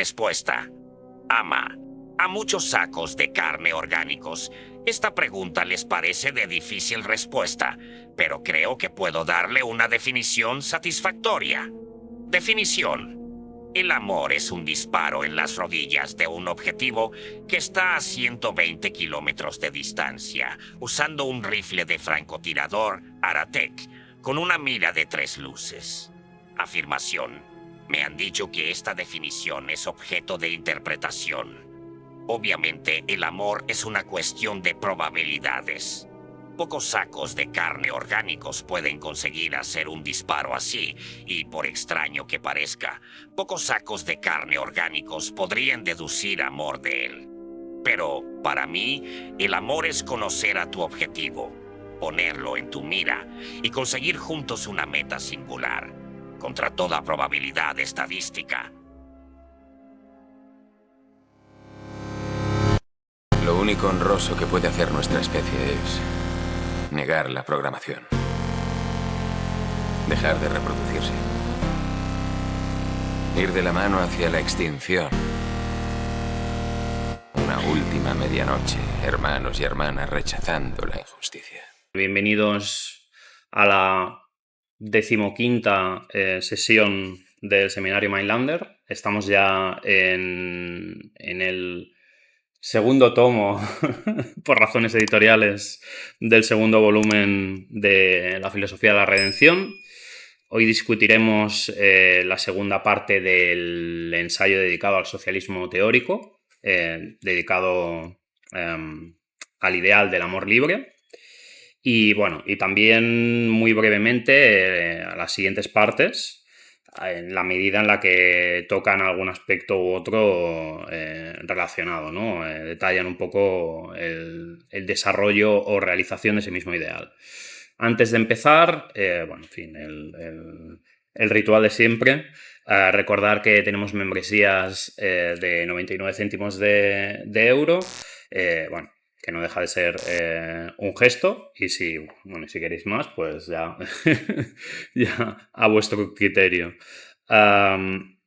respuesta. Ama a muchos sacos de carne orgánicos. Esta pregunta les parece de difícil respuesta, pero creo que puedo darle una definición satisfactoria. Definición. El amor es un disparo en las rodillas de un objetivo que está a 120 kilómetros de distancia, usando un rifle de francotirador Aratec con una mira de 3 luces. Afirmación. Me han dicho que esta definición es objeto de interpretación. Obviamente, el amor es una cuestión de probabilidades. Pocos sacos de carne orgánicos pueden conseguir hacer un disparo así, y por extraño que parezca, pocos sacos de carne orgánicos podrían deducir amor de él. Pero, para mí, el amor es conocer a tu objetivo, ponerlo en tu mira y conseguir juntos una meta singular, contra toda probabilidad estadística. Lo único honroso que puede hacer nuestra especie es negar la programación. Dejar de reproducirse. Ir de la mano hacia la extinción. Una última medianoche, hermanos y hermanas rechazando la injusticia. Bienvenidos a la 15ª sesión del seminario Mindlander. Estamos ya en el segundo tomo, por razones editoriales, del segundo volumen de la filosofía de la redención. Hoy discutiremos la segunda parte del ensayo dedicado al socialismo teórico, dedicado al ideal del amor libre. Y bueno, y también muy brevemente a las siguientes partes, en la medida en la que tocan algún aspecto u otro relacionado, ¿no? Detallan un poco el desarrollo o realización de ese mismo ideal. Antes de empezar, bueno, en fin, el ritual de siempre. Recordar que tenemos membresías de 99 céntimos de euro. Bueno, que no deja de ser un gesto, y si queréis más, pues ya, ya a vuestro criterio. Damos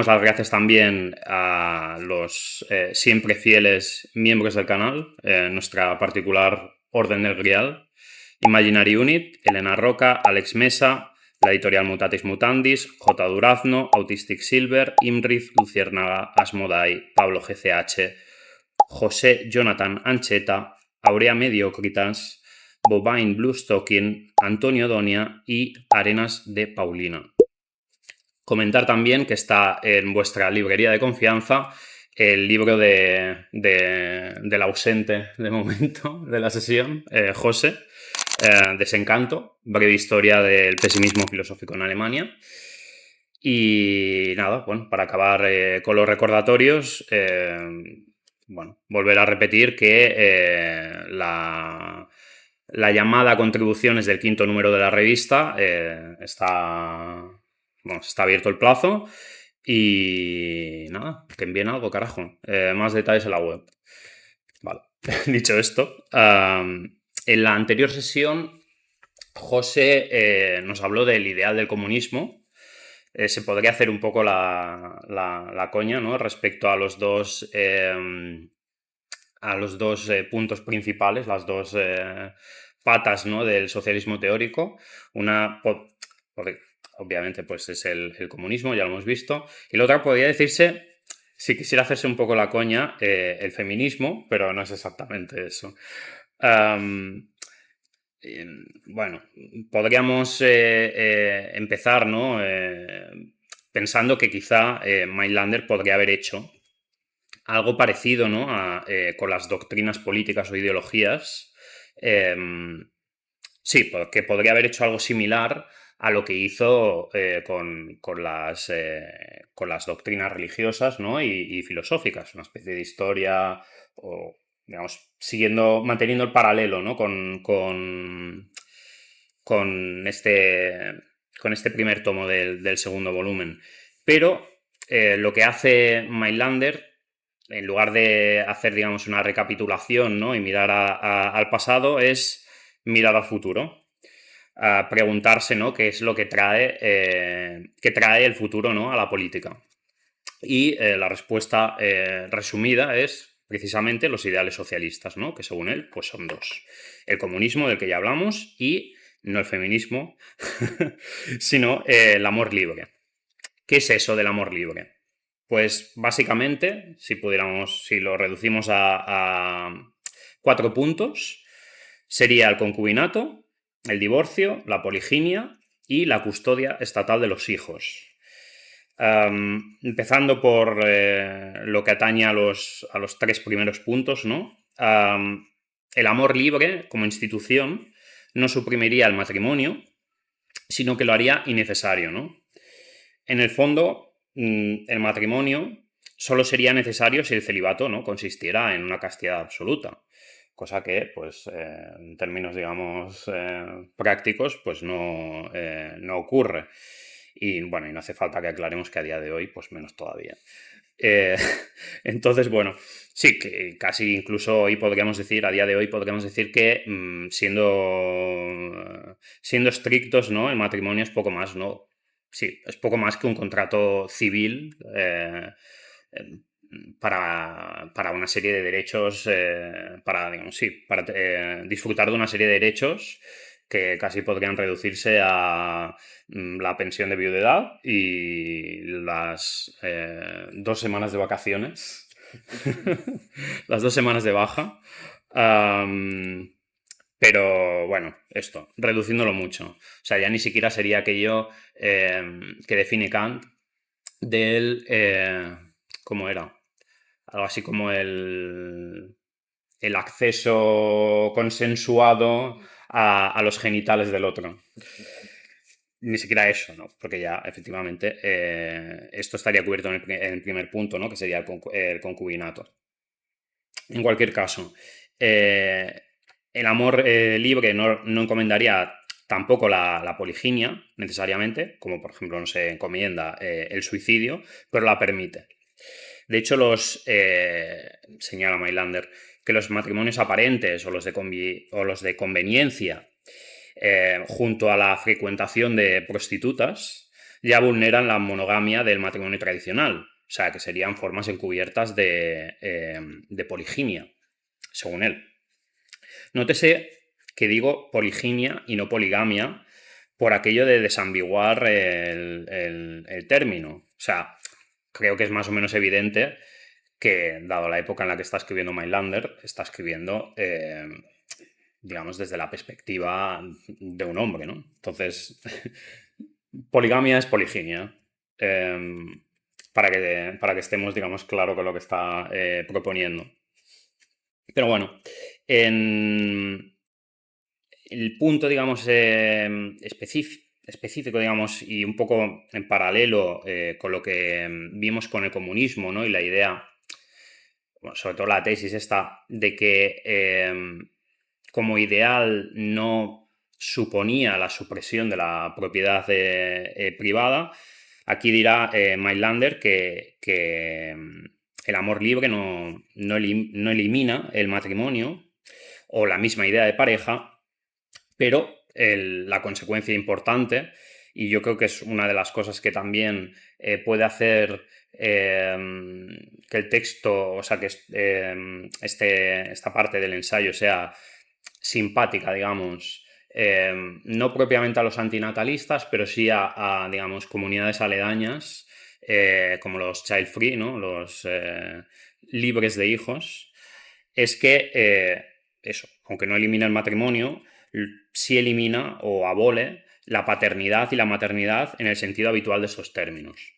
las gracias también a los siempre fieles miembros del canal, nuestra particular Orden del Grial, Imaginary Unit, Elena Roca, Alex Mesa, la editorial Mutatis Mutandis, J. Durazno, Autistic Silver, Imriz, Luciérnaga, Asmodai, Pablo GCH, José Jonathan Ancheta, Aurea Mediocritas, Bovine Bluestocking, Antonio Donia y Arenas de Paulina. Comentar también que está en vuestra librería de confianza el libro del ausente de momento de la sesión, José, Desencanto, breve historia del pesimismo filosófico en Alemania. Y nada, bueno, para acabar con los recordatorios, bueno, volver a repetir que la llamada a contribuciones del 5º número de la revista está abierto el plazo. Y nada, que envíen algo, carajo. Más detalles en la web. Vale, dicho esto, en la anterior sesión, José nos habló del ideal del comunismo. Se podría hacer un poco la coña, ¿no? Respecto a los dos puntos principales, las dos patas, ¿no? Del socialismo teórico. Una, porque obviamente, pues es el comunismo, ya lo hemos visto. Y la otra podría decirse, si quisiera hacerse un poco la coña, el feminismo, pero no es exactamente eso. Bueno, podríamos empezar, ¿no? Pensando que quizá Mindlander podría haber hecho algo parecido, ¿no? Con las doctrinas políticas o ideologías. Sí, que podría haber hecho algo similar a lo que hizo con las doctrinas religiosas, ¿no? y filosóficas, una especie de historia, o digamos, manteniendo el paralelo, ¿no? con este primer tomo del segundo volumen. Pero lo que hace Mindlander, en lugar de hacer, digamos, una recapitulación, ¿no? y mirar al pasado, es mirar al futuro. A preguntarse, ¿no? qué es lo que trae el futuro, ¿no? a la política. Y la respuesta resumida es precisamente los ideales socialistas, ¿no? Que según él pues son dos. El comunismo, del que ya hablamos, y no el feminismo, sino el amor libre. ¿Qué es eso del amor libre? Pues básicamente, si lo reducimos a 4 puntos, sería el concubinato, el divorcio, la poliginia y la custodia estatal de los hijos. Empezando por lo que atañe a los 3 primeros puntos, ¿no? El amor libre como institución no suprimiría el matrimonio, sino que lo haría innecesario, ¿no? En el fondo, el matrimonio solo sería necesario si el celibato no consistiera en una castidad absoluta, cosa que, pues, en términos, digamos, prácticos, pues no ocurre. Y bueno, y no hace falta que aclaremos que a día de hoy, pues menos todavía. Entonces, bueno, sí, que casi incluso hoy podríamos decir, a día de hoy podríamos decir que siendo estrictos, ¿no? El matrimonio es poco más, ¿no? Sí, es poco más que un contrato civil para una serie de derechos, para disfrutar de una serie de derechos que casi podrían reducirse a la pensión de viudedad y las 2 semanas de vacaciones, las 2 semanas de baja. Pero bueno, esto, reduciéndolo mucho. O sea, ya ni siquiera sería aquello que define Kant del... ¿cómo era? Algo así como el acceso consensuado a los genitales del otro. Ni siquiera eso, ¿no? Porque ya, efectivamente, esto estaría cubierto en el primer punto, ¿no? Que sería el concubinato. En cualquier caso, el amor libre no encomendaría tampoco la poliginia, necesariamente, como por ejemplo no se encomienda el suicidio, pero la permite. De hecho, señala Mailander, que los matrimonios aparentes o los de conveniencia, junto a la frecuentación de prostitutas, ya vulneran la monogamia del matrimonio tradicional. O sea, que serían formas encubiertas de poliginia, según él. Nótese que digo poliginia y no poligamia por aquello de desambiguar el término. O sea, creo que es más o menos evidente que, dado la época en la que está escribiendo Mailander, está escribiendo, digamos, desde la perspectiva de un hombre, ¿no? Entonces, poligamia es poliginia. Para que estemos, digamos, claro con lo que está proponiendo. Pero bueno, en el punto, digamos, específico, digamos, y un poco en paralelo con lo que vimos con el comunismo, ¿no? Y la idea, bueno, sobre todo la tesis esta, de que como ideal no suponía la supresión de la propiedad privada. Aquí dirá Mailander que el amor libre no elimina el matrimonio o la misma idea de pareja, pero la consecuencia importante, y yo creo que es una de las cosas que también puede hacer que el texto, o sea, que esta parte del ensayo sea simpática, digamos, no propiamente a los antinatalistas, pero sí a digamos, comunidades aledañas, como los child free, ¿no? Los libres de hijos, es que eso, aunque no elimina el matrimonio, sí elimina o abole la paternidad y la maternidad en el sentido habitual de estos términos.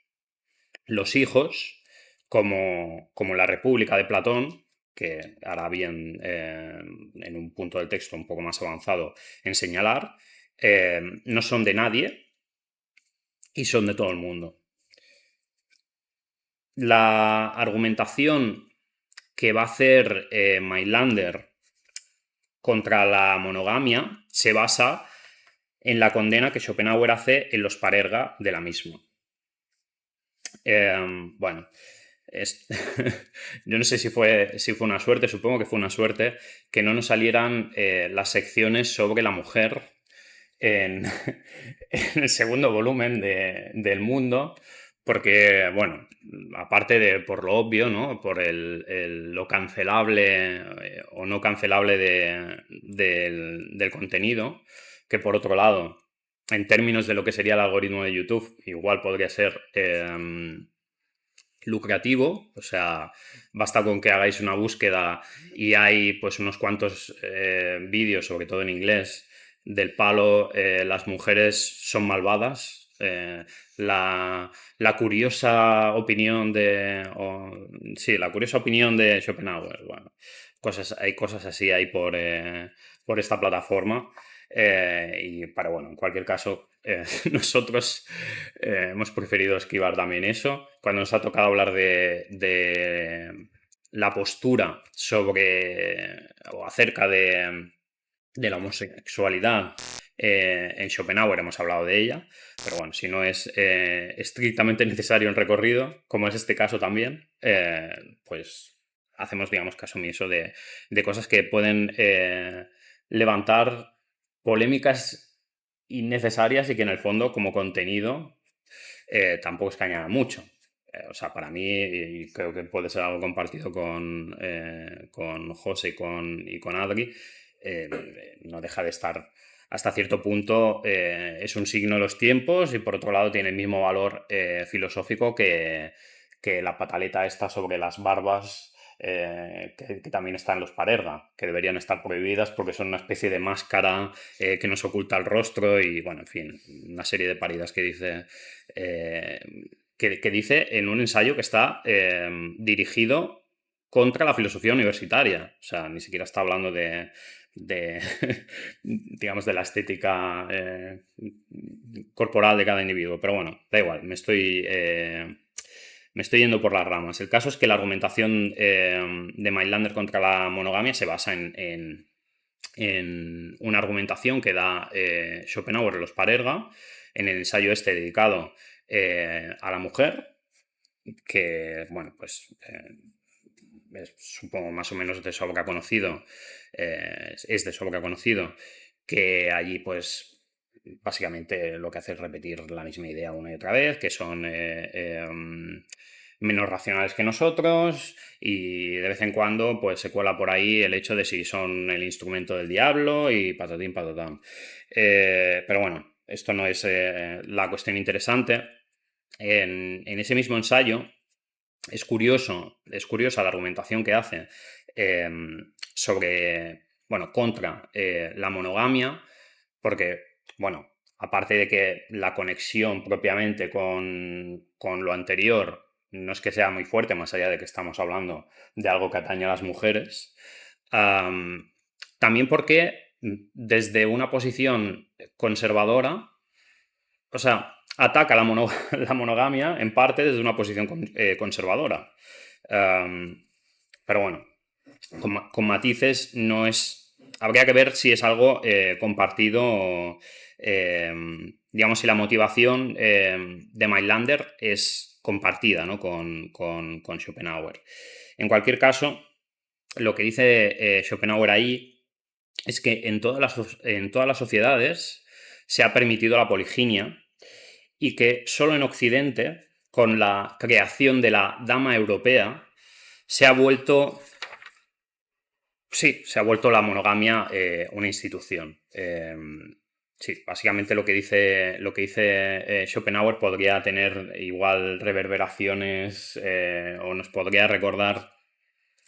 Los hijos, como la República de Platón, que hará bien en un punto del texto un poco más avanzado en señalar, no son de nadie y son de todo el mundo. La argumentación que va a hacer Mailander contra la monogamia se basa en la condena que Schopenhauer hace en los Parerga de la misma. Bueno, yo no sé si fue una suerte, supongo que fue una suerte que no nos salieran las secciones sobre la mujer en el segundo volumen del Mundo, Porque, bueno, aparte de por lo obvio, ¿no? Por lo cancelable o no cancelable del contenido, que por otro lado, en términos de lo que sería el algoritmo de YouTube, igual podría ser lucrativo, o sea, basta con que hagáis una búsqueda y hay pues unos cuantos vídeos, sobre todo en inglés, del palo, las mujeres son malvadas. La curiosa opinión sí, la curiosa opinión de Schopenhauer. Bueno, hay cosas así ahí por esta plataforma. Pero bueno, en cualquier caso, nosotros hemos preferido esquivar también eso. Cuando nos ha tocado hablar de la postura sobre o acerca de la homosexualidad, en Schopenhauer hemos hablado de ella, pero bueno, si no es estrictamente necesario el recorrido, como es este caso también, pues hacemos, digamos, caso omiso de cosas que pueden levantar polémicas innecesarias y que en el fondo, como contenido, tampoco es que añada mucho. O sea, para mí, y creo que puede ser algo compartido con José y con Adri, no deja de estar hasta cierto punto, es un signo de los tiempos y por otro lado tiene el mismo valor filosófico que la pataleta esta sobre las barbas que también están en los parerga, que deberían estar prohibidas porque son una especie de máscara que nos oculta el rostro y, bueno, en fin, una serie de paridas que dice, que dice en un ensayo que está dirigido contra la filosofía universitaria. O sea, ni siquiera está hablando digamos, de la estética corporal de cada individuo. Pero bueno, da igual, me estoy yendo por las ramas. El caso es que la argumentación de Mailander contra la monogamia se basa en una argumentación que da Schopenhauer en los Parerga, en el ensayo este dedicado a la mujer, que, bueno, pues supongo más o menos de sobra conocido, es de sobra conocido, que allí pues básicamente lo que hace es repetir la misma idea una y otra vez, que son menos racionales que nosotros y de vez en cuando pues se cuela por ahí el hecho de si son el instrumento del diablo y patatín patatán. Pero bueno, esto no es la cuestión interesante. En ese mismo ensayo es curiosa la argumentación que hace contra la monogamia, porque, bueno, aparte de que la conexión propiamente con lo anterior no es que sea muy fuerte, más allá de que estamos hablando de algo que atañe a las mujeres, también porque desde una posición conservadora, o sea, ataca la monogamia en parte desde una posición conservadora. Pero bueno, con matices no es... Habría que ver si es algo compartido, digamos, si la motivación de Mailander es compartida, ¿no? con Schopenhauer. En cualquier caso, lo que dice Schopenhauer ahí es que en todas las sociedades se ha permitido la poliginia y que solo en Occidente, con la creación de la dama europea, se ha vuelto la monogamia una institución. Sí, básicamente lo que dice Schopenhauer podría tener igual reverberaciones o nos podría recordar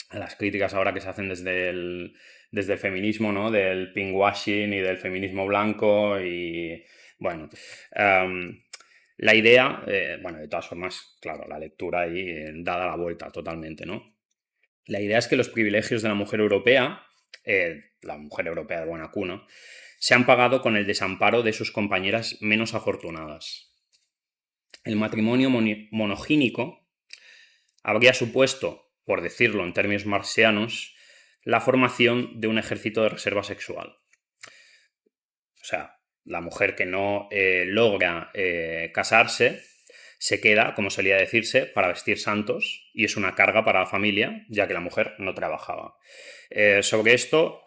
a las críticas ahora que se hacen desde el feminismo, ¿no? Del pinkwashing y del feminismo blanco y, bueno, la idea, de todas formas, claro, la lectura ahí dada la vuelta totalmente, ¿no? La idea es que los privilegios de la mujer europea de buena cuna, se han pagado con el desamparo de sus compañeras menos afortunadas. El matrimonio monogínico habría supuesto, por decirlo en términos marxianos, la formación de un ejército de reserva sexual. O sea, la mujer que no logra casarse se queda, como solía decirse, para vestir santos y es una carga para la familia, ya que la mujer no trabajaba. Sobre esto,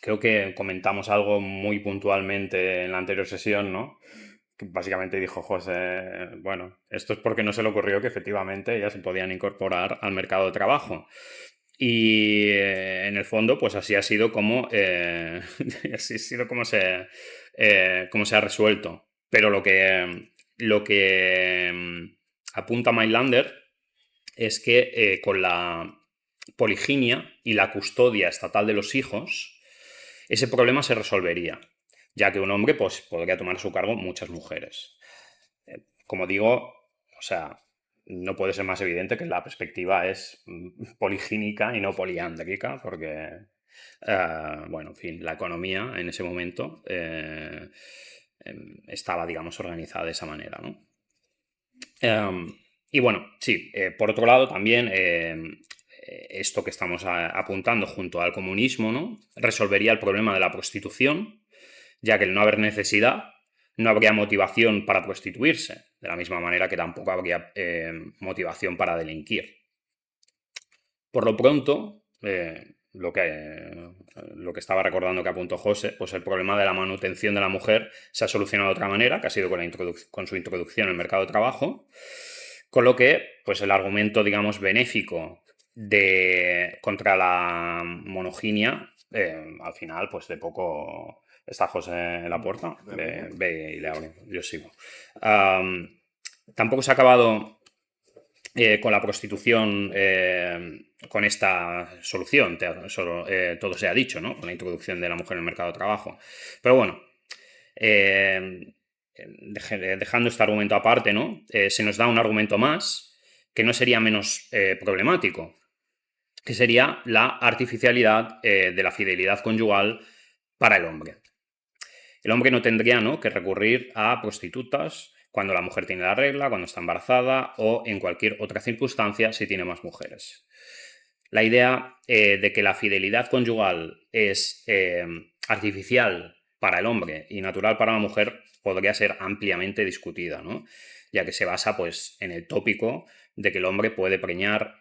creo que comentamos algo muy puntualmente en la anterior sesión, ¿no? que básicamente dijo José, bueno, esto es porque no se le ocurrió que efectivamente ellas se podían incorporar al mercado de trabajo. Y en el fondo, pues así ha sido como, así ha sido como se ha resuelto. Pero lo que apunta Mindlander es que con la poliginia y la custodia estatal de los hijos, ese problema se resolvería, ya que un hombre pues, podría tomar a su cargo muchas mujeres. Como digo, o sea, no puede ser más evidente que la perspectiva es poligínica y no poliándrica, porque, bueno, en fin, la economía en ese momento estaba, digamos, organizada de esa manera, ¿no? Y bueno, sí, por otro lado también esto que estamos apuntando junto al comunismo, ¿no? Resolvería el problema de la prostitución, ya que al no haber necesidad, no habría motivación para prostituirse, de la misma manera que tampoco habría motivación para delinquir. Por lo pronto, lo que estaba recordando que apuntó José, pues el problema de la manutención de la mujer se ha solucionado de otra manera, que ha sido con su introducción al mercado de trabajo, con lo que pues el argumento, digamos, benéfico contra la monoginia, al final, pues de poco... ¿Está José en la puerta? Ve y le abro, yo sigo. Tampoco se ha acabado con la prostitución con esta solución, todo se ha dicho, ¿no? Con la introducción de la mujer en el mercado de trabajo. Pero bueno, dejando este argumento aparte, ¿no? Se nos da un argumento más que no sería menos problemático, que sería la artificialidad de la fidelidad conyugal para el hombre. El hombre no tendría, ¿no?, que recurrir a prostitutas cuando la mujer tiene la regla, cuando está embarazada o en cualquier otra circunstancia si tiene más mujeres. La idea de que la fidelidad conyugal es artificial para el hombre y natural para la mujer podría ser ampliamente discutida, ¿no? Ya que se basa pues, en el tópico de que el hombre puede preñar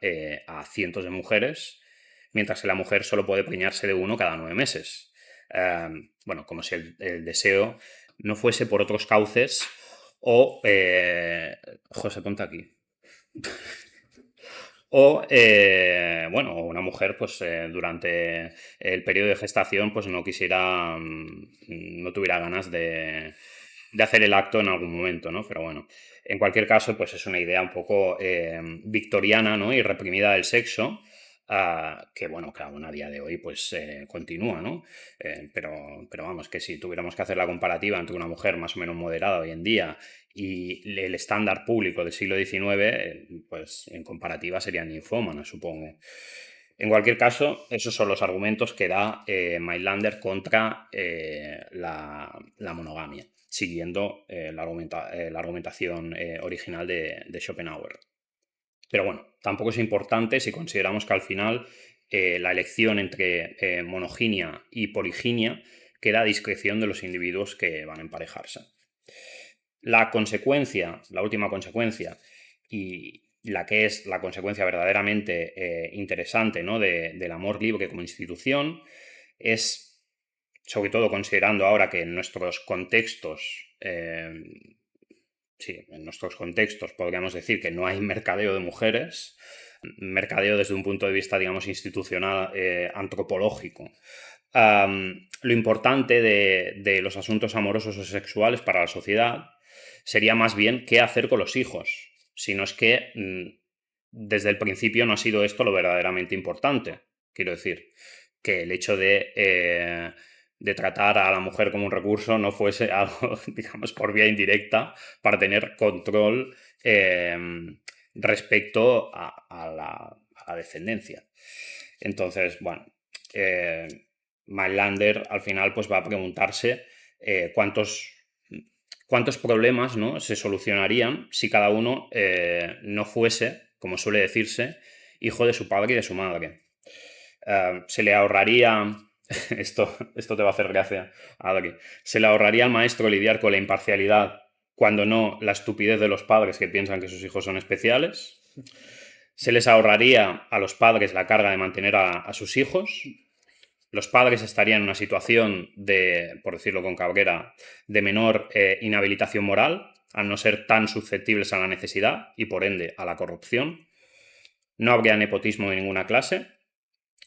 a cientos de mujeres, mientras que la mujer solo puede preñarse de uno cada 9 meses. Bueno, como si el deseo no fuese por otros cauces o... José, ponte aquí. O, bueno, una mujer, pues, durante el periodo de gestación, pues, no quisiera, no tuviera ganas de hacer el acto en algún momento, ¿no? Pero bueno, en cualquier caso, pues, es una idea un poco victoriana, ¿no? Y reprimida del sexo, que, bueno, que aún a día de hoy, pues, continúa, ¿no? Pero vamos, que si tuviéramos que hacer la comparativa entre una mujer más o menos moderada hoy en día y el estándar público del siglo XIX, pues en comparativa serían ninfómanas, supongo. En cualquier caso, esos son los argumentos que da Mindlander contra la monogamia, siguiendo la argumentación original de Schopenhauer. Pero bueno, tampoco es importante si consideramos que al final la elección entre monoginia y poliginia queda a discreción de los individuos que van a emparejarse. La consecuencia, la última consecuencia, y la que es la consecuencia verdaderamente interesante, ¿no?, del amor libre como institución, es, sobre todo considerando ahora que en nuestros contextos, en nuestros contextos podríamos decir que no hay mercadeo de mujeres, mercadeo desde un punto de vista, digamos, institucional, antropológico. Lo importante de los asuntos amorosos o sexuales para la sociedad sería más bien qué hacer con los hijos, si no es que desde el principio no ha sido esto lo verdaderamente importante. Quiero decir, que el hecho de tratar a la mujer como un recurso no fuese algo, digamos, por vía indirecta para tener control respecto a la descendencia. Entonces, bueno, Mindlander al final pues va a preguntarse cuántos problemas, ¿no?, se solucionarían si cada uno no fuese, como suele decirse, hijo de su padre y de su madre. Se le ahorraría... Esto te va a hacer gracia, Adri. Se le ahorraría al maestro lidiar con la imparcialidad, cuando no la estupidez de los padres que piensan que sus hijos son especiales. Se les ahorraría a los padres la carga de mantener a sus hijos. Los padres estarían en una situación de, por decirlo con Cabrera, de menor inhabilitación moral, al no ser tan susceptibles a la necesidad y, por ende, a la corrupción. No habría nepotismo de ninguna clase.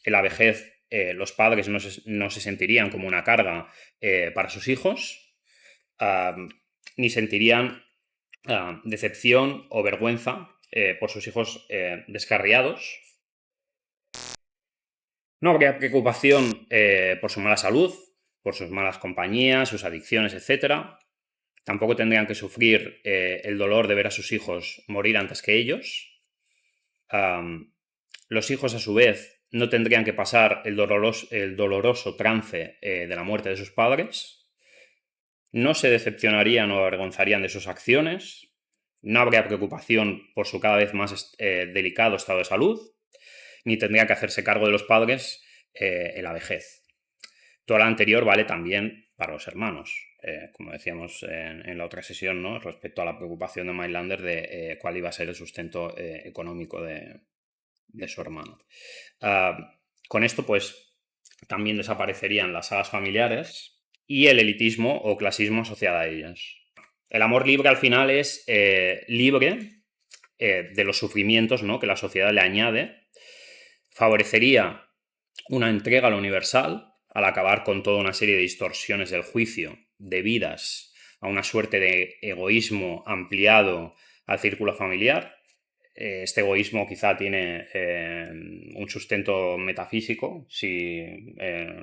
En la vejez, los padres no se sentirían como una carga para sus hijos, ni sentirían decepción o vergüenza por sus hijos descarriados. No habría preocupación por su mala salud, por sus malas compañías, sus adicciones, etc. Tampoco tendrían que sufrir el dolor de ver a sus hijos morir antes que ellos. Los hijos, a su vez, no tendrían que pasar el doloroso trance de la muerte de sus padres. No se decepcionarían o avergonzarían de sus acciones. No habría preocupación por su cada vez más delicado estado de salud, ni tendrían que hacerse cargo de los padres en la vejez. Todo lo anterior vale también para los hermanos, como decíamos en la otra sesión, ¿no? Respecto a la preocupación de Mailander de cuál iba a ser el sustento económico de su hermano. Con esto, pues, también desaparecerían las sagas familiares y el elitismo o clasismo asociado a ellas. El amor libre, al final, es libre de los sufrimientos, ¿no?, que la sociedad le añade. Favorecería una entrega a lo universal, al acabar con toda una serie de distorsiones del juicio debidas a una suerte de egoísmo ampliado al círculo familiar. Este egoísmo quizá tiene un sustento metafísico, si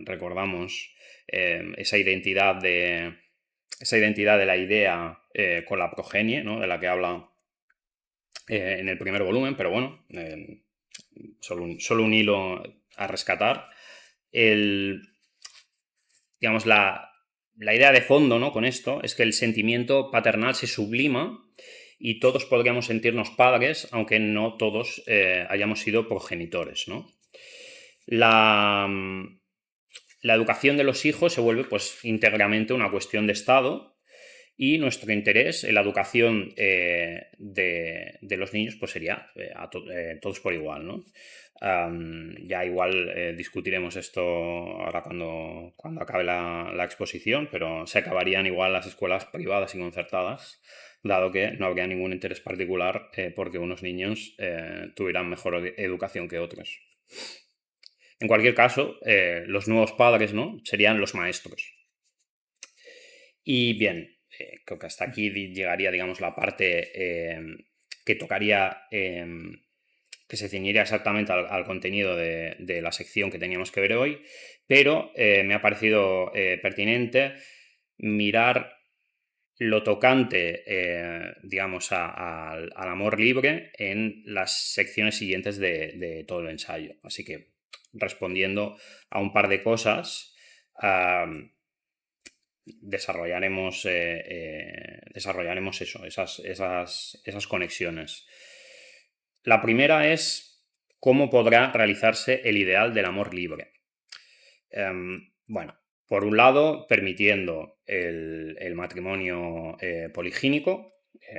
recordamos esa identidad de la idea con la progenie, ¿no?, de la que habla en el primer volumen, pero bueno, solo un hilo a rescatar. Digamos, la idea de fondo, ¿no?, con esto es que el sentimiento paternal se sublima y todos podríamos sentirnos padres, aunque no todos hayamos sido progenitores, ¿no? La educación de los hijos se vuelve, pues, íntegramente una cuestión de Estado, y nuestro interés en la educación de los niños, pues, sería todos por igual, ¿no? Ya igual discutiremos esto ahora cuando acabe la exposición, pero se acabarían igual las escuelas privadas y concertadas, dado que no habría ningún interés particular porque unos niños tuvieran mejor educación que otros. En cualquier caso, los nuevos padres, ¿no?, serían los maestros. Y bien, creo que hasta aquí llegaría, digamos, la parte que tocaría, que se ceñiría exactamente al contenido de la sección que teníamos que ver hoy, pero me ha parecido pertinente mirar lo tocante, digamos, al amor libre en las secciones siguientes de todo el ensayo. Así que, respondiendo a un par de cosas, desarrollaremos eso, esas conexiones. La primera es cómo podrá realizarse el ideal del amor libre. Bueno, por un lado, permitiendo el matrimonio poligínico,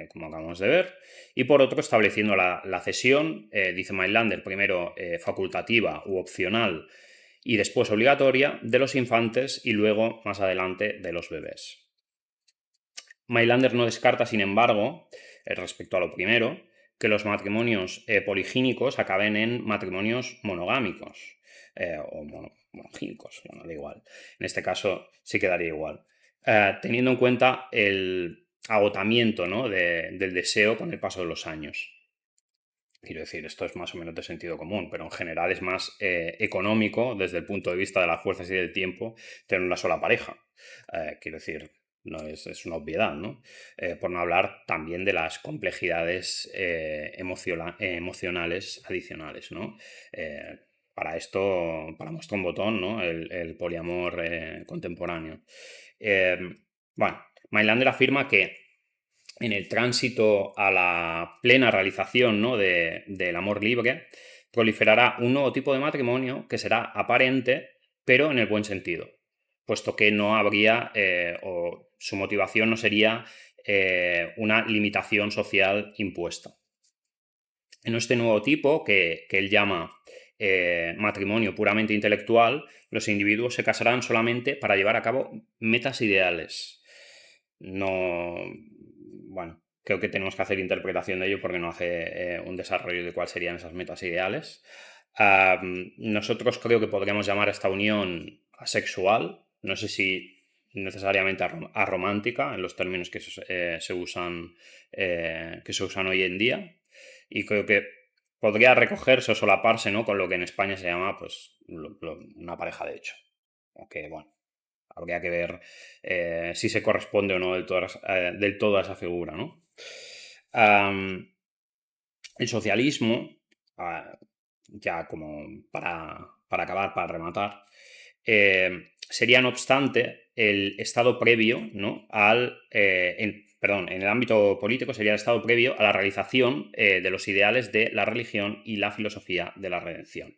como acabamos de ver, y por otro, estableciendo la cesión, dice Mailander, primero facultativa u opcional y después obligatoria, de los infantes y luego, más adelante, de los bebés. Mailander no descarta, sin embargo, respecto a lo primero, que los matrimonios poligínicos acaben en matrimonios monogámicos o monogínicos, bueno, da igual. En este caso sí quedaría igual. Teniendo en cuenta el agotamiento, ¿no?, del deseo con el paso de los años. Quiero decir, esto es más o menos de sentido común, pero en general es más económico desde el punto de vista de las fuerzas y del tiempo tener una sola pareja. Quiero decir, no es una obviedad, ¿no? Por no hablar también de las complejidades emocionales adicionales, ¿no? Para esto, para muestra un botón, ¿no?, el poliamor contemporáneo. Bueno, Mailander afirma que en el tránsito a la plena realización, ¿no?, del amor libre, proliferará un nuevo tipo de matrimonio que será aparente, pero en el buen sentido, puesto que no habría, o su motivación no sería una limitación social impuesta. En este nuevo tipo, que él llama matrimonio puramente intelectual, los individuos se casarán solamente para llevar a cabo metas ideales. No, bueno, creo que tenemos que hacer interpretación de ello porque no hace un desarrollo de cuáles serían esas metas ideales. Nosotros creo que podríamos llamar a esta unión asexual, no sé si necesariamente aromántica en los términos que se usan hoy en día, y creo que podría recogerse o solaparse, ¿no?, con lo que en España se llama pues una pareja de hecho, aunque bueno, habría que ver si se corresponde o no del todo a esa figura, ¿no? El socialismo, ya como para acabar, para rematar, sería, no obstante, el estado previo, ¿no?, en el ámbito político sería el estado previo a la realización de los ideales de la religión y la filosofía de la redención.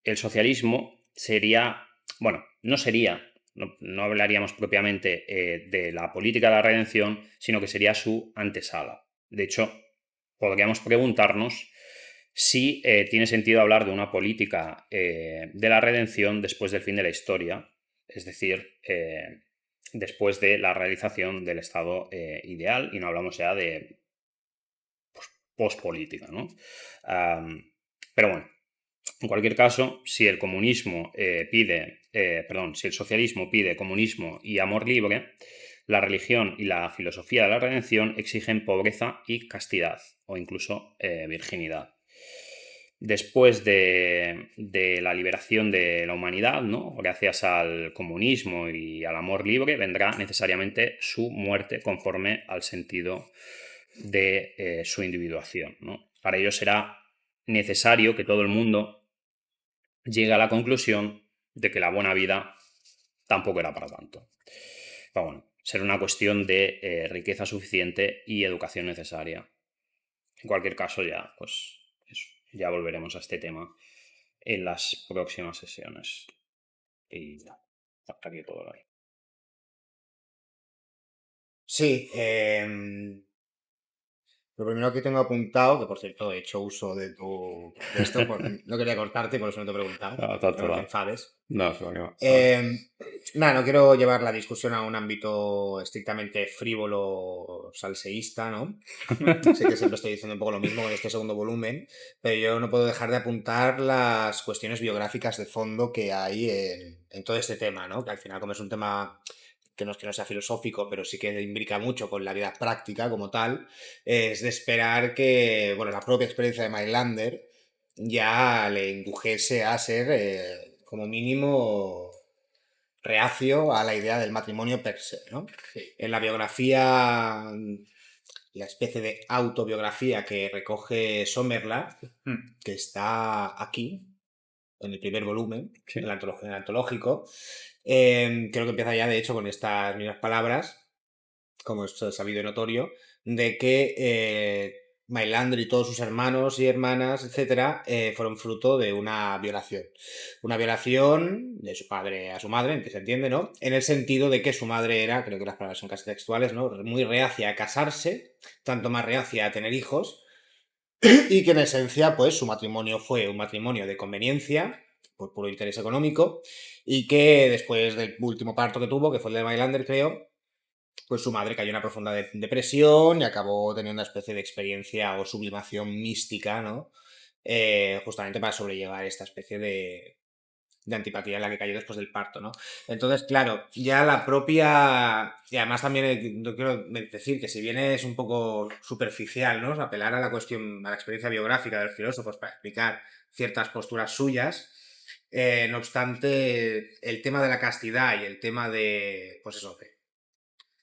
El socialismo sería, bueno, no hablaríamos propiamente de la política de la redención, sino que sería su antesala. De hecho, podríamos preguntarnos si tiene sentido hablar de una política de la redención después del fin de la historia, es decir, después de la realización del estado ideal, y no hablamos ya de pospolítica, ¿no? Pero bueno, en cualquier caso, si el socialismo pide comunismo y amor libre, la religión y la filosofía de la redención exigen pobreza y castidad, o incluso virginidad. Después de la liberación de la humanidad, ¿no?, gracias al comunismo y al amor libre, vendrá necesariamente su muerte conforme al sentido de su individuación, ¿no? Para ello será necesario que todo el mundo llegue a la conclusión de que la buena vida tampoco era para tanto. Pero bueno, será una cuestión de riqueza suficiente y educación necesaria. En cualquier caso, ya volveremos a este tema en las próximas sesiones. Y ya, hasta aquí todo lo hay. Sí, lo primero que tengo apuntado, que por cierto he hecho uso de esto, no quería cortarte, por eso no te he preguntado, No, pero no te enfades. No, eso no. Nada, no quiero llevar la discusión a un ámbito estrictamente frívolo, salseísta, ¿no? Sé que siempre estoy diciendo un poco lo mismo en este segundo volumen, pero yo no puedo dejar de apuntar las cuestiones biográficas de fondo que hay en todo este tema, ¿no? Que al final, como es un tema que no es que no sea filosófico, pero sí que imbrica mucho con la vida práctica como tal, es de esperar que, bueno, la propia experiencia de Mailander ya le indujese a ser, como mínimo, reacio a la idea del matrimonio per se, ¿no? Sí. En la biografía, la especie de autobiografía que recoge Sommerlath, que está aquí, en el primer volumen, Sí. en el antológico, creo que empieza ya, de hecho, con estas mismas palabras, como es sabido y notorio, de que Mailander y todos sus hermanos y hermanas, etcétera, fueron fruto de una violación. Una violación de su padre a su madre, en que se entiende, ¿no? En el sentido de que su madre era, creo que las palabras son casi textuales, ¿no?, muy reacia a casarse, tanto más reacia a tener hijos, y que en esencia, pues, su matrimonio fue un matrimonio de conveniencia, por puro interés económico, y que después del último parto que tuvo, que fue el de Mailander, creo, pues su madre cayó en una profunda depresión y acabó teniendo una especie de experiencia o sublimación mística, ¿no? Justamente para sobrellevar esta especie de antipatía en la que cayó después del parto, ¿no? Entonces, claro, ya la propia... Y además también no quiero decir que si bien es un poco superficial, ¿no?, apelar a la cuestión, a la experiencia biográfica de los filósofos para explicar ciertas posturas suyas, no obstante, el tema de la castidad y el tema de, pues eso, de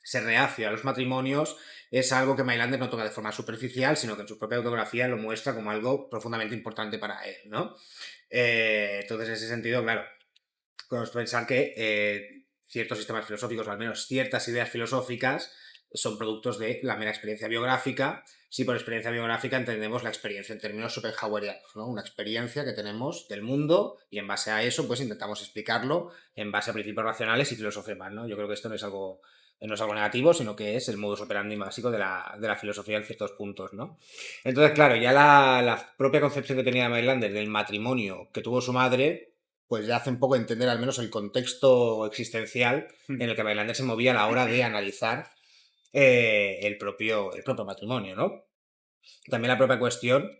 ser reacio a los matrimonios es algo que Mailander no toca de forma superficial, sino que en su propia autobiografía lo muestra como algo profundamente importante para él, ¿no? Entonces, en ese sentido, claro, podemos pensar que ciertos sistemas filosóficos, o al menos ciertas ideas filosóficas, son productos de la mera experiencia biográfica, si por experiencia biográfica entendemos la experiencia en términos schopenhauerianos, ¿no? Una experiencia que tenemos del mundo y en base a eso pues intentamos explicarlo en base a principios racionales y filosofemas, ¿no? Yo creo que esto no es algo no es algo negativo, sino que es el modus operandi básico de la filosofía en ciertos puntos, ¿no? Entonces, claro, ya la propia concepción que tenía Mailander del matrimonio que tuvo su madre, pues ya hace un poco entender al menos el contexto existencial en el que Mailander se movía a la hora de analizar el propio matrimonio, ¿no? También la propia cuestión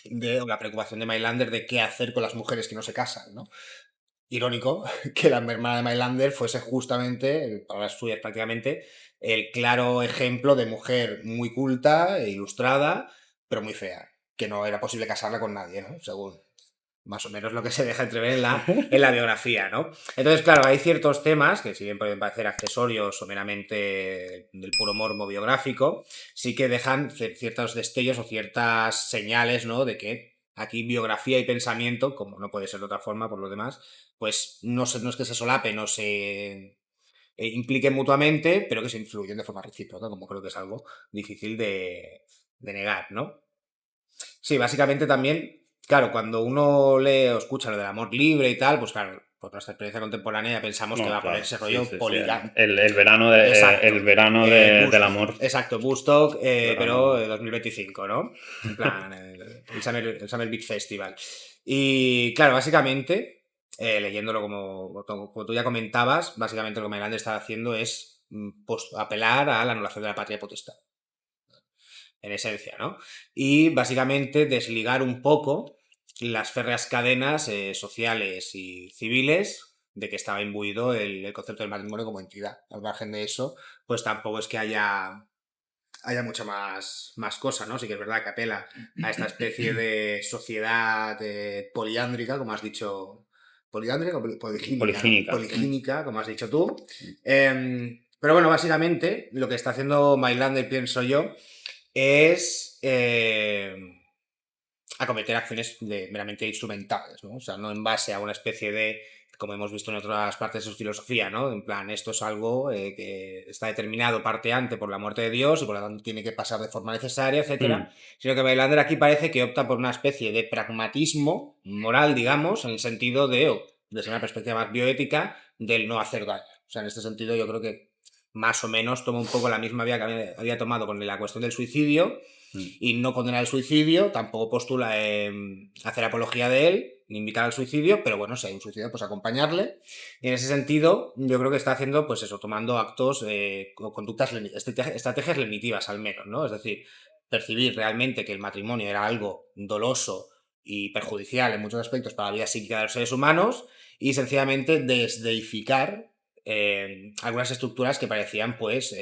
de la preocupación de Mailander de qué hacer con las mujeres que no se casan, ¿no? Irónico que la hermana de Mailander fuese justamente, palabras suyas prácticamente, el claro ejemplo de mujer muy culta e ilustrada, pero muy fea, que no era posible casarla con nadie, ¿no? Según más o menos lo que se deja entrever en la biografía, ¿no? Entonces, claro, hay ciertos temas que si bien pueden parecer accesorios o meramente del puro morbo biográfico, sí que dejan ciertos destellos o ciertas señales, ¿no? De que aquí biografía y pensamiento, como no puede ser de otra forma por lo demás, pues no es que se solapen, no se impliquen mutuamente, pero que se influyen de forma recíproca, como creo que es algo difícil de negar, ¿no? Sí, básicamente también, claro, cuando uno lee o escucha lo del amor libre y tal, pues claro, por nuestra experiencia contemporánea pensamos que No, va a claro, ponerse sí, rollo sí, sí. poligámico. El verano, Exacto. el verano del amor. Exacto, Woodstock, pero Verano. 2025, ¿no? En plan, el Summer Beach Festival. Y claro, básicamente, leyéndolo como tú ya comentabas, básicamente lo que Mailander está haciendo es apelar a la anulación de la patria potestad, en esencia, ¿no? Y básicamente desligar un poco las férreas cadenas sociales y civiles de que estaba imbuido el concepto del matrimonio como entidad. Al margen de eso, pues tampoco es que haya mucha más cosa, ¿no? Sí que es verdad que apela a esta especie de sociedad poliándrica, como has dicho. ¿Poliándrica o poligínica? Poligínica. Poligínica, como has dicho tú. Pero bueno, básicamente lo que está haciendo Mailander, pienso yo, es acometer acciones meramente instrumentales, ¿no? O sea, no en base a una especie de, como hemos visto en otras partes de su filosofía, ¿no? En plan, esto es algo que está determinado parteante por la muerte de Dios y por lo tanto tiene que pasar de forma necesaria, etcétera, sino que Mailander aquí parece que opta por una especie de pragmatismo moral, digamos, en el sentido de, desde una perspectiva más bioética, del no hacer daño. O sea, en este sentido yo creo que más o menos toma un poco la misma vía que había tomado con la cuestión del suicidio, y no condenar el suicidio, tampoco postula hacer apología de él, ni invitar al suicidio, pero bueno, si hay un suicidio, pues acompañarle. Y en ese sentido, yo creo que está haciendo, pues eso, tomando actos o conductas, estrategias lenitivas al menos, ¿no? Es decir, percibir realmente que el matrimonio era algo doloso y perjudicial en muchos aspectos para la vida psíquica de los seres humanos y sencillamente desdeificar algunas estructuras que parecían, pues,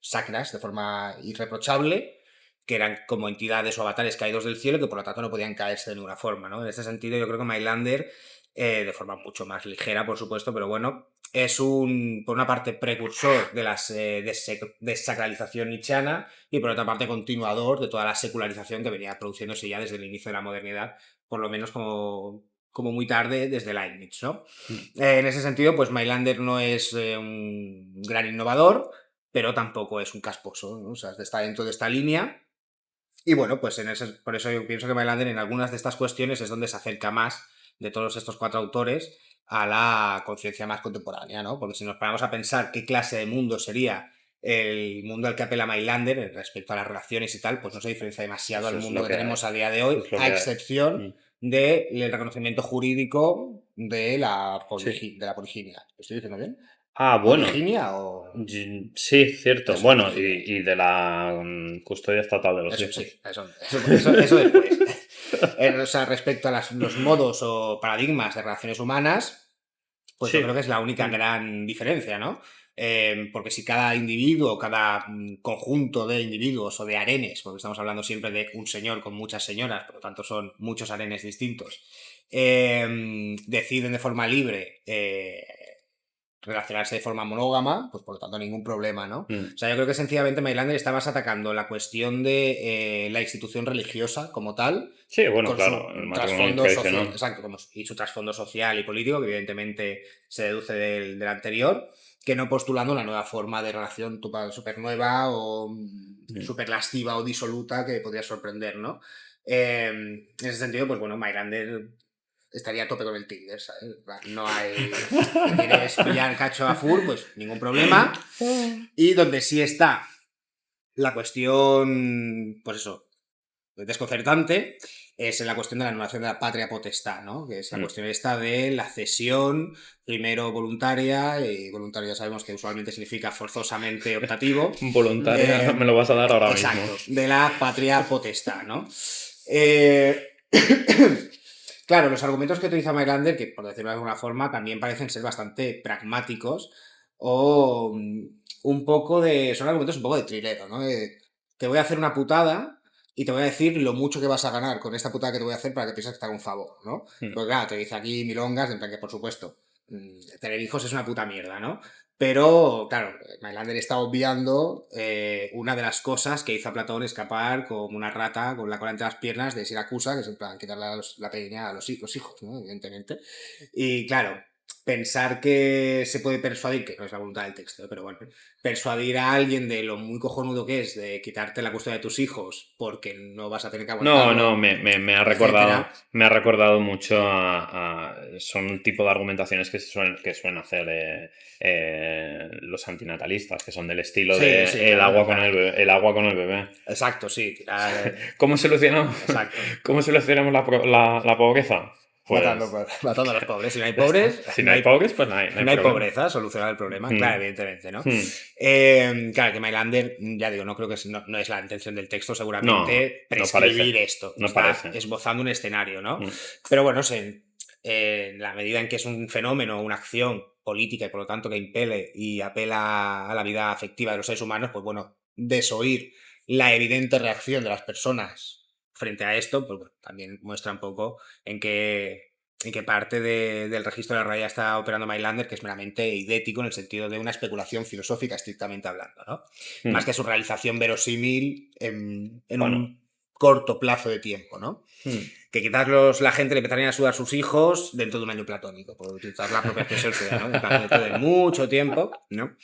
sacras de forma irreprochable, que eran como entidades o avatares caídos del cielo que por lo tanto no podían caerse de ninguna forma, ¿no? En este sentido yo creo que Mailander, de forma mucho más ligera, por supuesto, pero bueno, es por una parte, precursor de la desacralización nietzscheana y por otra parte, continuador de toda la secularización que venía produciéndose ya desde el inicio de la modernidad, por lo menos como muy tarde desde Leibniz, ¿no? En ese sentido, pues Mailander no es un gran innovador, pero tampoco es un casposo, ¿no? O sea, está dentro de esta línea. Y bueno, pues por eso yo pienso que Mailander en algunas de estas cuestiones es donde se acerca más de todos estos cuatro autores a la conciencia más contemporánea, ¿no? Porque si nos paramos a pensar qué clase de mundo sería el mundo al que apela Mailander respecto a las relaciones y tal, pues no se diferencia demasiado al mundo que tenemos a día de hoy, a excepción del reconocimiento jurídico de la poliginia. ¿Lo estoy diciendo bien? Ah, bueno. ¿Poliginia o...? Sí, cierto. Eso, bueno, poliginia. y de la custodia estatal de los Eso hijos. sí, eso después. O sea, respecto a los modos o paradigmas de relaciones humanas, pues Sí. yo creo que es la única gran diferencia, ¿no? Porque si cada individuo, cada conjunto de individuos o de harenes, porque estamos hablando siempre de un señor con muchas señoras, por lo tanto son muchos harenes distintos, deciden de forma libre relacionarse de forma monógama, pues por lo tanto ningún problema, ¿no? O sea, yo creo que sencillamente Mailander está más atacando la cuestión de la institución religiosa como tal. Sí, bueno, con claro, su el matrimonio trasfondo social, tradicional. exacto, y su trasfondo social y político, que evidentemente se deduce del anterior, que no postulando una nueva forma de relación súper nueva o súper lasciva o disoluta que podría sorprender, ¿no? En ese sentido, pues bueno, Mailander estaría a tope con el Tinder, ¿sabes? No hay... Si quieres pillar cacho a full, pues ningún problema. Y donde sí está la cuestión, pues eso, desconcertante, es en la cuestión de la anulación de la patria potestad, ¿no? Que es la cuestión esta de la cesión, primero voluntaria, y voluntario ya sabemos que usualmente significa forzosamente optativo. Voluntaria, me lo vas a dar ahora exacto, mismo. de la patria potestad, ¿no? Claro, los argumentos que utiliza Mailander, que por decirlo de alguna forma, también parecen ser bastante pragmáticos o un poco de... Son argumentos un poco de trilero, ¿no? Te voy a hacer una putada y te voy a decir lo mucho que vas a ganar con esta putada que te voy a hacer para que pienses que te hago un favor, ¿no? Pues claro, te dice aquí milongas, en plan que por supuesto, tener hijos es una puta mierda, ¿no? Pero, claro, Mailander está obviando una de las cosas que hizo a Platón escapar como una rata con la cola entre las piernas de Siracusa, que es en plan quitarle la pequeña a los hijos, ¿no? Evidentemente. Y claro, pensar que se puede persuadir, que no es la voluntad del texto, pero bueno, persuadir a alguien de lo muy cojonudo que es de quitarte la custodia de tus hijos porque no vas a tener que aguantarlo. No, me ha recordado mucho son un tipo de argumentaciones que suelen hacer los antinatalistas, que son del estilo de el agua con el bebé. Exacto, sí. ¿Cómo solucionamos la pobreza? Pues... matando a los pobres. Si no hay pobres, si no hay pobres, pues no hay pobreza, solucionar el problema, claro, evidentemente, ¿no? Claro, que Mailander, ya digo, no creo que no es la intención del texto, seguramente, prescribir esto. No parece. Esbozando un escenario, ¿no? Pero bueno, en la medida en que es un fenómeno, una acción política y por lo tanto que impele y apela a la vida afectiva de los seres humanos, pues bueno, desoír la evidente reacción de las personas frente a esto, pues bueno, también muestra un poco en qué parte del registro de la realidad está operando Mailander, que es meramente idético en el sentido de una especulación filosófica estrictamente hablando, ¿no? Más que su realización verosímil en un corto plazo de tiempo, ¿no? Que quizás la gente le empezarían a sudar sus hijos dentro de un año platónico, por utilizar la propia expresión suya, ¿no? Dentro de mucho tiempo, ¿no?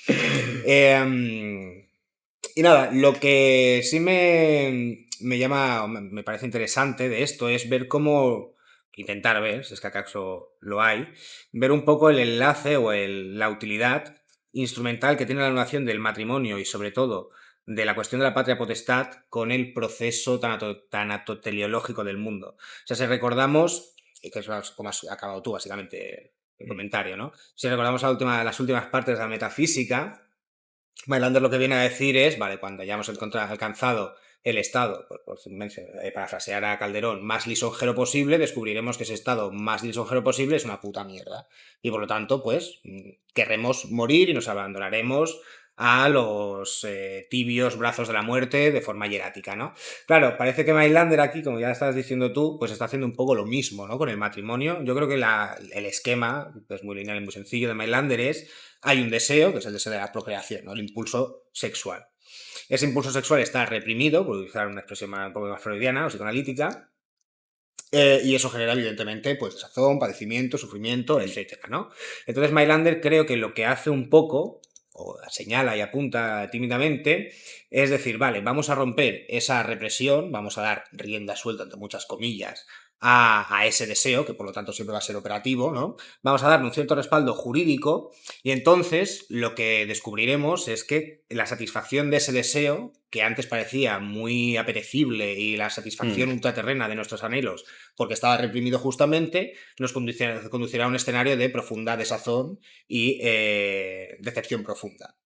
Y nada, lo que sí me llama, me parece interesante de esto es ver cómo, intentar ver, si es que acaso lo hay, ver un poco el enlace o la utilidad instrumental que tiene la anulación del matrimonio y sobre todo de la cuestión de la patria potestad con el proceso tanatoteliológico del mundo. O sea, si recordamos, y que es como has acabado tú básicamente el comentario, ¿no? Si recordamos las últimas partes de la metafísica, Mailander lo que viene a decir es, vale, cuando hayamos alcanzado el estado, por parafrasear a Calderón, más lisonjero posible, descubriremos que ese estado más lisonjero posible es una puta mierda. Y por lo tanto, pues, querremos morir y nos abandonaremos a los tibios brazos de la muerte de forma hierática, ¿no? Claro, parece que Mailander aquí, como ya estás diciendo tú, pues está haciendo un poco lo mismo, ¿no? Con el matrimonio. Yo creo que el esquema, es muy lineal y muy sencillo, de Mailander es, hay un deseo, que es el deseo de la procreación, ¿no? El impulso sexual. Ese impulso sexual está reprimido, por utilizar una expresión un poco más freudiana o psicoanalítica, y eso genera, evidentemente, pues desazón, padecimiento, sufrimiento, etcétera, ¿no? Entonces Mailander creo que lo que hace un poco, o señala y apunta tímidamente, es decir, vale, vamos a romper esa represión, vamos a dar rienda suelta, entre muchas comillas, a ese deseo, que por lo tanto siempre va a ser operativo, ¿no? Vamos a darle un cierto respaldo jurídico y entonces lo que descubriremos es que la satisfacción de ese deseo, que antes parecía muy apetecible y la satisfacción ultraterrena de nuestros anhelos, porque estaba reprimido justamente, nos conducirá a un escenario de profunda desazón y decepción profunda,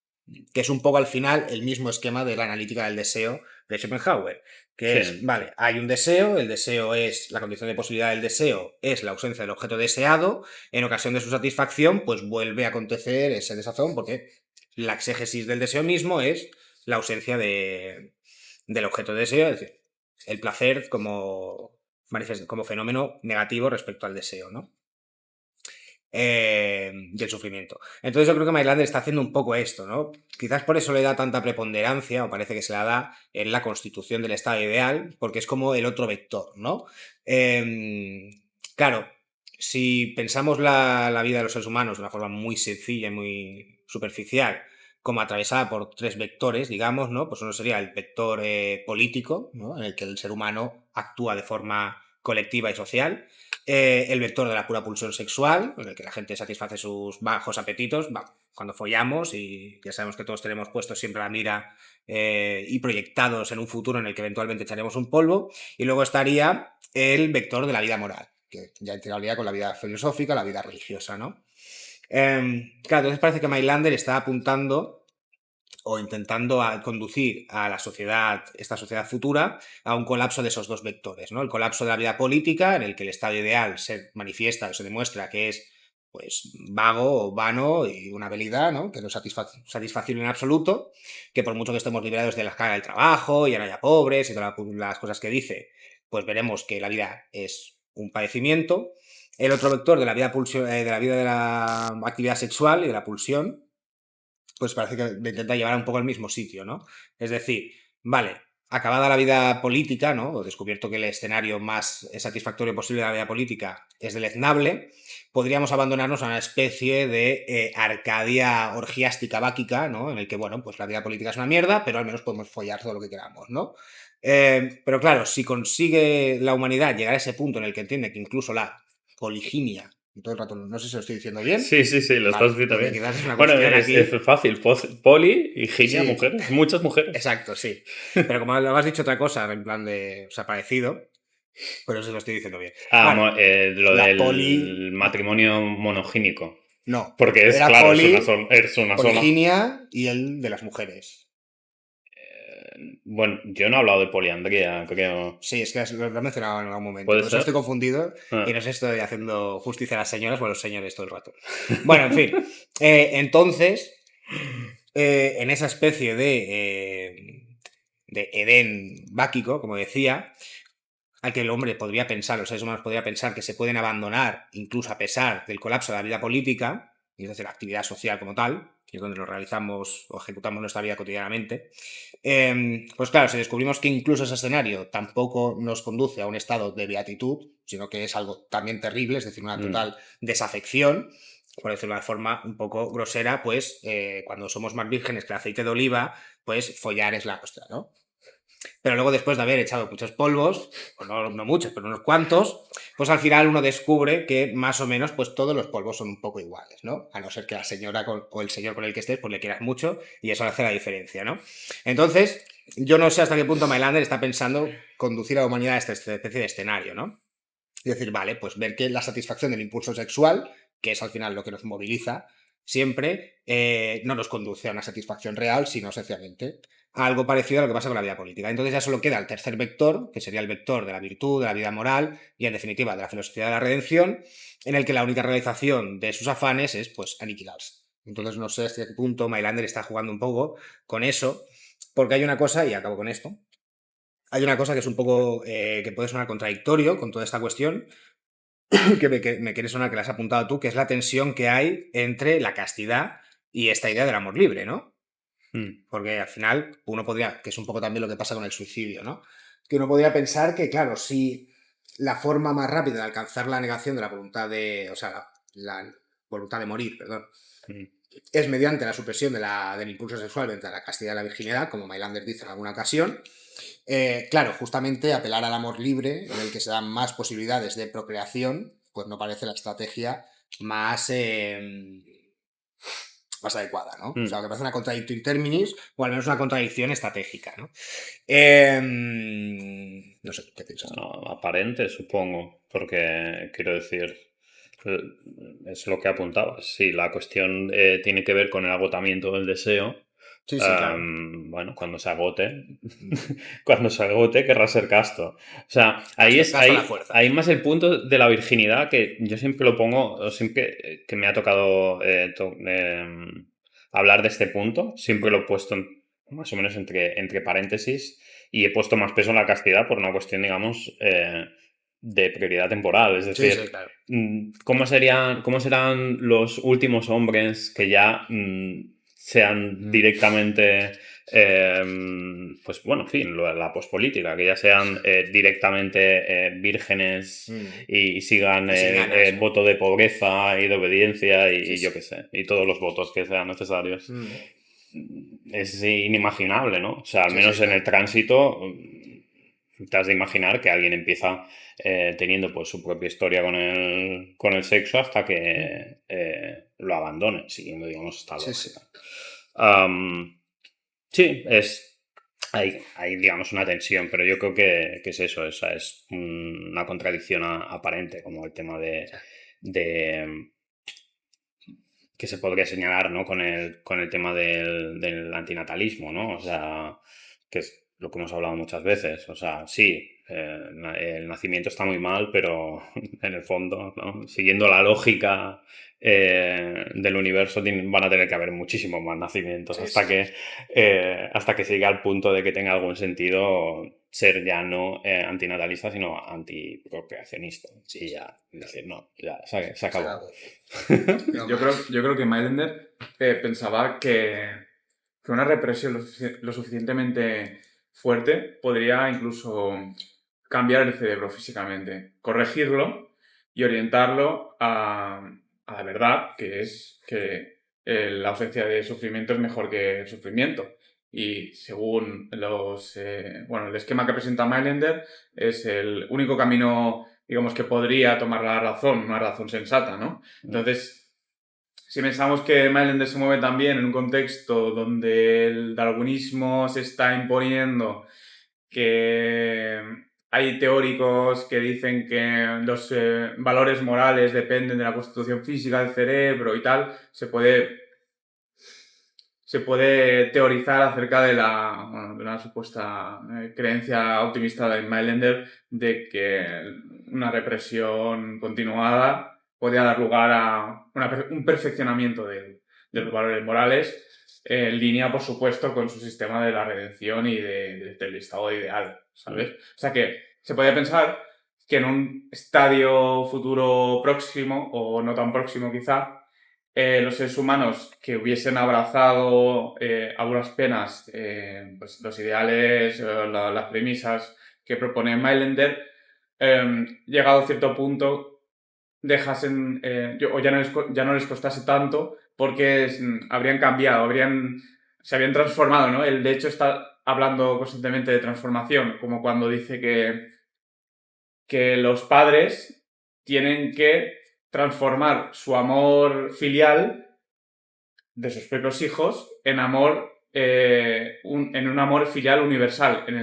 que es un poco al final el mismo esquema de la analítica del deseo de Schopenhauer, que es, vale, hay un deseo, el deseo es, la condición de posibilidad del deseo es la ausencia del objeto deseado, en ocasión de su satisfacción, pues vuelve a acontecer ese desazón, porque la exégesis del deseo mismo es la ausencia del objeto de deseo, es decir, el placer como fenómeno negativo respecto al deseo, ¿no? Y el sufrimiento. Entonces yo creo que Mailander está haciendo un poco esto, ¿no? Quizás por eso le da tanta preponderancia, o parece que se la da en la constitución del estado ideal, porque es como el otro vector, ¿no? Claro, si pensamos la vida de los seres humanos de una forma muy sencilla y muy superficial, como atravesada por tres vectores, digamos, ¿no? Pues uno sería el vector político, ¿no? En el que el ser humano actúa de forma colectiva y social. El vector de la pura pulsión sexual, en el que la gente satisface sus bajos apetitos cuando follamos, y ya sabemos que todos tenemos puestos siempre la mira y proyectados en un futuro en el que eventualmente echaremos un polvo. Y luego estaría el vector de la vida moral, que ya integraría con la vida filosófica, la vida religiosa, ¿no? Claro, entonces parece que Mailander está apuntando o intentando conducir a la sociedad, esta sociedad futura, a un colapso de esos dos vectores, ¿no? El colapso de la vida política, en el que el estado ideal se manifiesta, se demuestra que es pues vago, vano y una velidad, ¿no? Que no es satisfacción en absoluto, que por mucho que estemos liberados de la carga del trabajo y ahora haya pobres y todas las cosas que dice, pues veremos que la vida es un padecimiento. El otro vector de la vida de la actividad sexual y de la pulsión, pues parece que intenta llevar un poco al mismo sitio, ¿no? Es decir, vale, acabada la vida política, ¿no? O descubierto que el escenario más satisfactorio posible de la vida política es deleznable, podríamos abandonarnos a una especie de Arcadia orgiástica báquica, ¿no? En el que, bueno, pues la vida política es una mierda, pero al menos podemos follar todo lo que queramos, ¿no? Pero claro, si consigue la humanidad llegar a ese punto en el que entiende que incluso la poliginia, y todo el rato, no sé si lo estoy diciendo bien. Sí, lo estás diciendo bien. Quizás es una bueno, aquí. es fácil. Poli y ginia, Sí. mujeres. Muchas mujeres. Exacto, sí. Pero como lo has dicho otra cosa, en plan de... O sea, parecido. Pero eso lo estoy diciendo bien. Lo del matrimonio monogínico. No. Porque es, claro, es una poliginia y el de las mujeres. Bueno, yo no he hablado de poliandría, creo. Sí, es que lo he mencionado en algún momento. ¿Puede Por ser? eso estoy confundido y no sé, estoy haciendo justicia a las señoras o a los señores todo el rato. Bueno, en fin. Entonces, en esa especie de Edén báquico, como decía, al que el hombre podría pensar, los seres humanos podrían pensar que se pueden abandonar incluso a pesar del colapso de la vida política, y es decir, la actividad social como tal, que es donde lo realizamos o ejecutamos nuestra vida cotidianamente, pues claro, si descubrimos que incluso ese escenario tampoco nos conduce a un estado de beatitud, sino que es algo también terrible, es decir, una total desafección, por decirlo de una forma un poco grosera, pues cuando somos más vírgenes que el aceite de oliva, pues follar es la hostia, ¿no? Pero luego, después de haber echado muchos polvos, o no muchos, pero unos cuantos, pues al final uno descubre que más o menos pues todos los polvos son un poco iguales, ¿no? A no ser que la señora o el señor con el que estés pues le quieras mucho y eso hace la diferencia, ¿no? Entonces, yo no sé hasta qué punto Mailander está pensando conducir a la humanidad a esta especie de escenario, ¿no? Es decir, vale, pues ver que la satisfacción del impulso sexual, que es al final lo que nos moviliza siempre, no nos conduce a una satisfacción real, sino sencillamente a algo parecido a lo que pasa con la vida política. Entonces ya solo queda el tercer vector, que sería el vector de la virtud, de la vida moral y, en definitiva, de la filosofía de la redención, en el que la única realización de sus afanes es, pues, aniquilarse. Entonces no sé hasta qué punto Mailander está jugando un poco con eso, porque hay una cosa, y acabo con esto, hay una cosa que es un poco, que puede sonar contradictorio con toda esta cuestión, que me quiere sonar que la has apuntado tú, que es la tensión que hay entre la castidad y esta idea del amor libre, ¿no? Porque al final uno podría, que es un poco también lo que pasa con el suicidio, ¿no? Que uno podría pensar que, claro, si la forma más rápida de alcanzar la negación de la voluntad de, o sea, la voluntad de morir, perdón, es mediante la supresión del impulso sexual entre la castidad y la virginidad, como Mailander dice en alguna ocasión, claro, justamente apelar al amor libre, en el que se dan más posibilidades de procreación, pues no parece la estrategia más adecuada, ¿no? O sea, que parece una contradicción in terminis, o al menos una contradicción estratégica, ¿no? No sé, ¿qué piensas? No, aparente, supongo, porque quiero decir, es lo que apuntabas. Sí, la cuestión tiene que ver con el agotamiento del deseo. Sí, claro. Bueno, cuando se agote, querrá ser casto. O sea, ahí más el punto de la virginidad, que yo siempre lo pongo, siempre que me ha tocado hablar de este punto, siempre lo he puesto más o menos entre paréntesis y he puesto más peso en la castidad por una cuestión, digamos, de prioridad temporal. Es decir, sí, claro. ¿cómo serán los últimos hombres que ya sean directamente, pues bueno, en fin, la pospolítica, que ya sean directamente vírgenes y sigan el voto de pobreza y de obediencia y yo qué sé, y todos los votos que sean necesarios? Es inimaginable, ¿no? O sea, al menos en el tránsito te has de imaginar que alguien empieza teniendo pues su propia historia con el sexo hasta que lo abandone, siguiendo, digamos, esta Sí, sí. lógica. Sí, hay, digamos, una tensión, pero yo creo que es eso, es una contradicción aparente, como el tema de que se podría señalar, ¿no? con el tema del antinatalismo, ¿no? O sea, que es lo que hemos hablado muchas veces. O sea, sí, el nacimiento está muy mal, pero en el fondo, ¿no? Siguiendo la lógica del universo, van a tener que haber muchísimos más nacimientos Sí, hasta que se llegue al punto de que tenga algún sentido ser ya no antinatalista, sino antiprocreacionista. Sí, ya, decir, no, ya se acabó. Yo creo que Mailander pensaba que una represión lo suficientemente fuerte podría incluso cambiar el cerebro físicamente, corregirlo y orientarlo a la verdad, que es que la ausencia de sufrimiento es mejor que el sufrimiento. Y según el esquema que presenta Mailander, es el único camino, digamos, que podría tomar la razón, una razón sensata, ¿no? Entonces, si pensamos que Mailander se mueve también en un contexto donde el darwinismo se está imponiendo, que hay teóricos que dicen que los valores morales dependen de la constitución física del cerebro y tal, se puede teorizar acerca de de una supuesta creencia optimista de Mailander de que una represión continuada podría dar lugar a un perfeccionamiento de los valores morales en línea, por supuesto, con su sistema de la redención y del estado ideal, ¿sabes? O sea que se podría pensar que en un estadio futuro próximo, o no tan próximo quizá, los seres humanos que hubiesen abrazado a duras penas pues los ideales, las premisas que propone Mailander, llegado a cierto punto, dejasen, o ya no les costase tanto porque habrían cambiado, se habían transformado, ¿no? Él, de hecho, está hablando constantemente de transformación, como cuando dice que los padres tienen que transformar su amor filial de sus propios hijos en amor, en un amor filial universal, en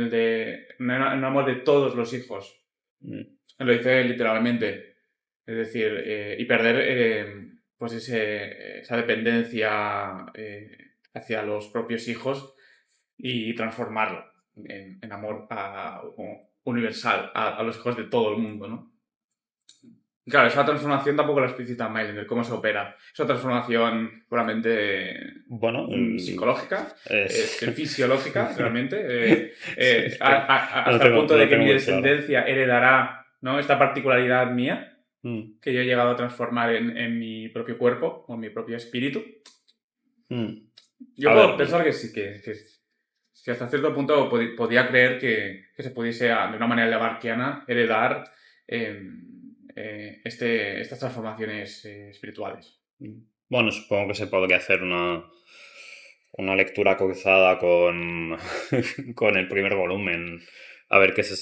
un amor de todos los hijos. Lo dice literalmente. Es decir, y perder pues esa dependencia hacia los propios hijos y transformarlo en amor universal a los hijos de todo el mundo, ¿no? Claro, esa transformación tampoco la explicita Mailander, cómo se opera. Es una transformación puramente Bueno, psicológica, es fisiológica, realmente, no hasta el tengo- punto no de que tengo mi muy claro. descendencia heredará, ¿no?, esta particularidad mía Mm, que yo he llegado a transformar en mi propio cuerpo o en mi propio espíritu. mm. Yo A puedo ver, pensar que sí, que hasta cierto punto podía creer que se pudiese, de una manera lamarckiana, heredar estas transformaciones espirituales. Bueno, supongo que se podría hacer una lectura cruzada con, con el primer volumen, a ver qué se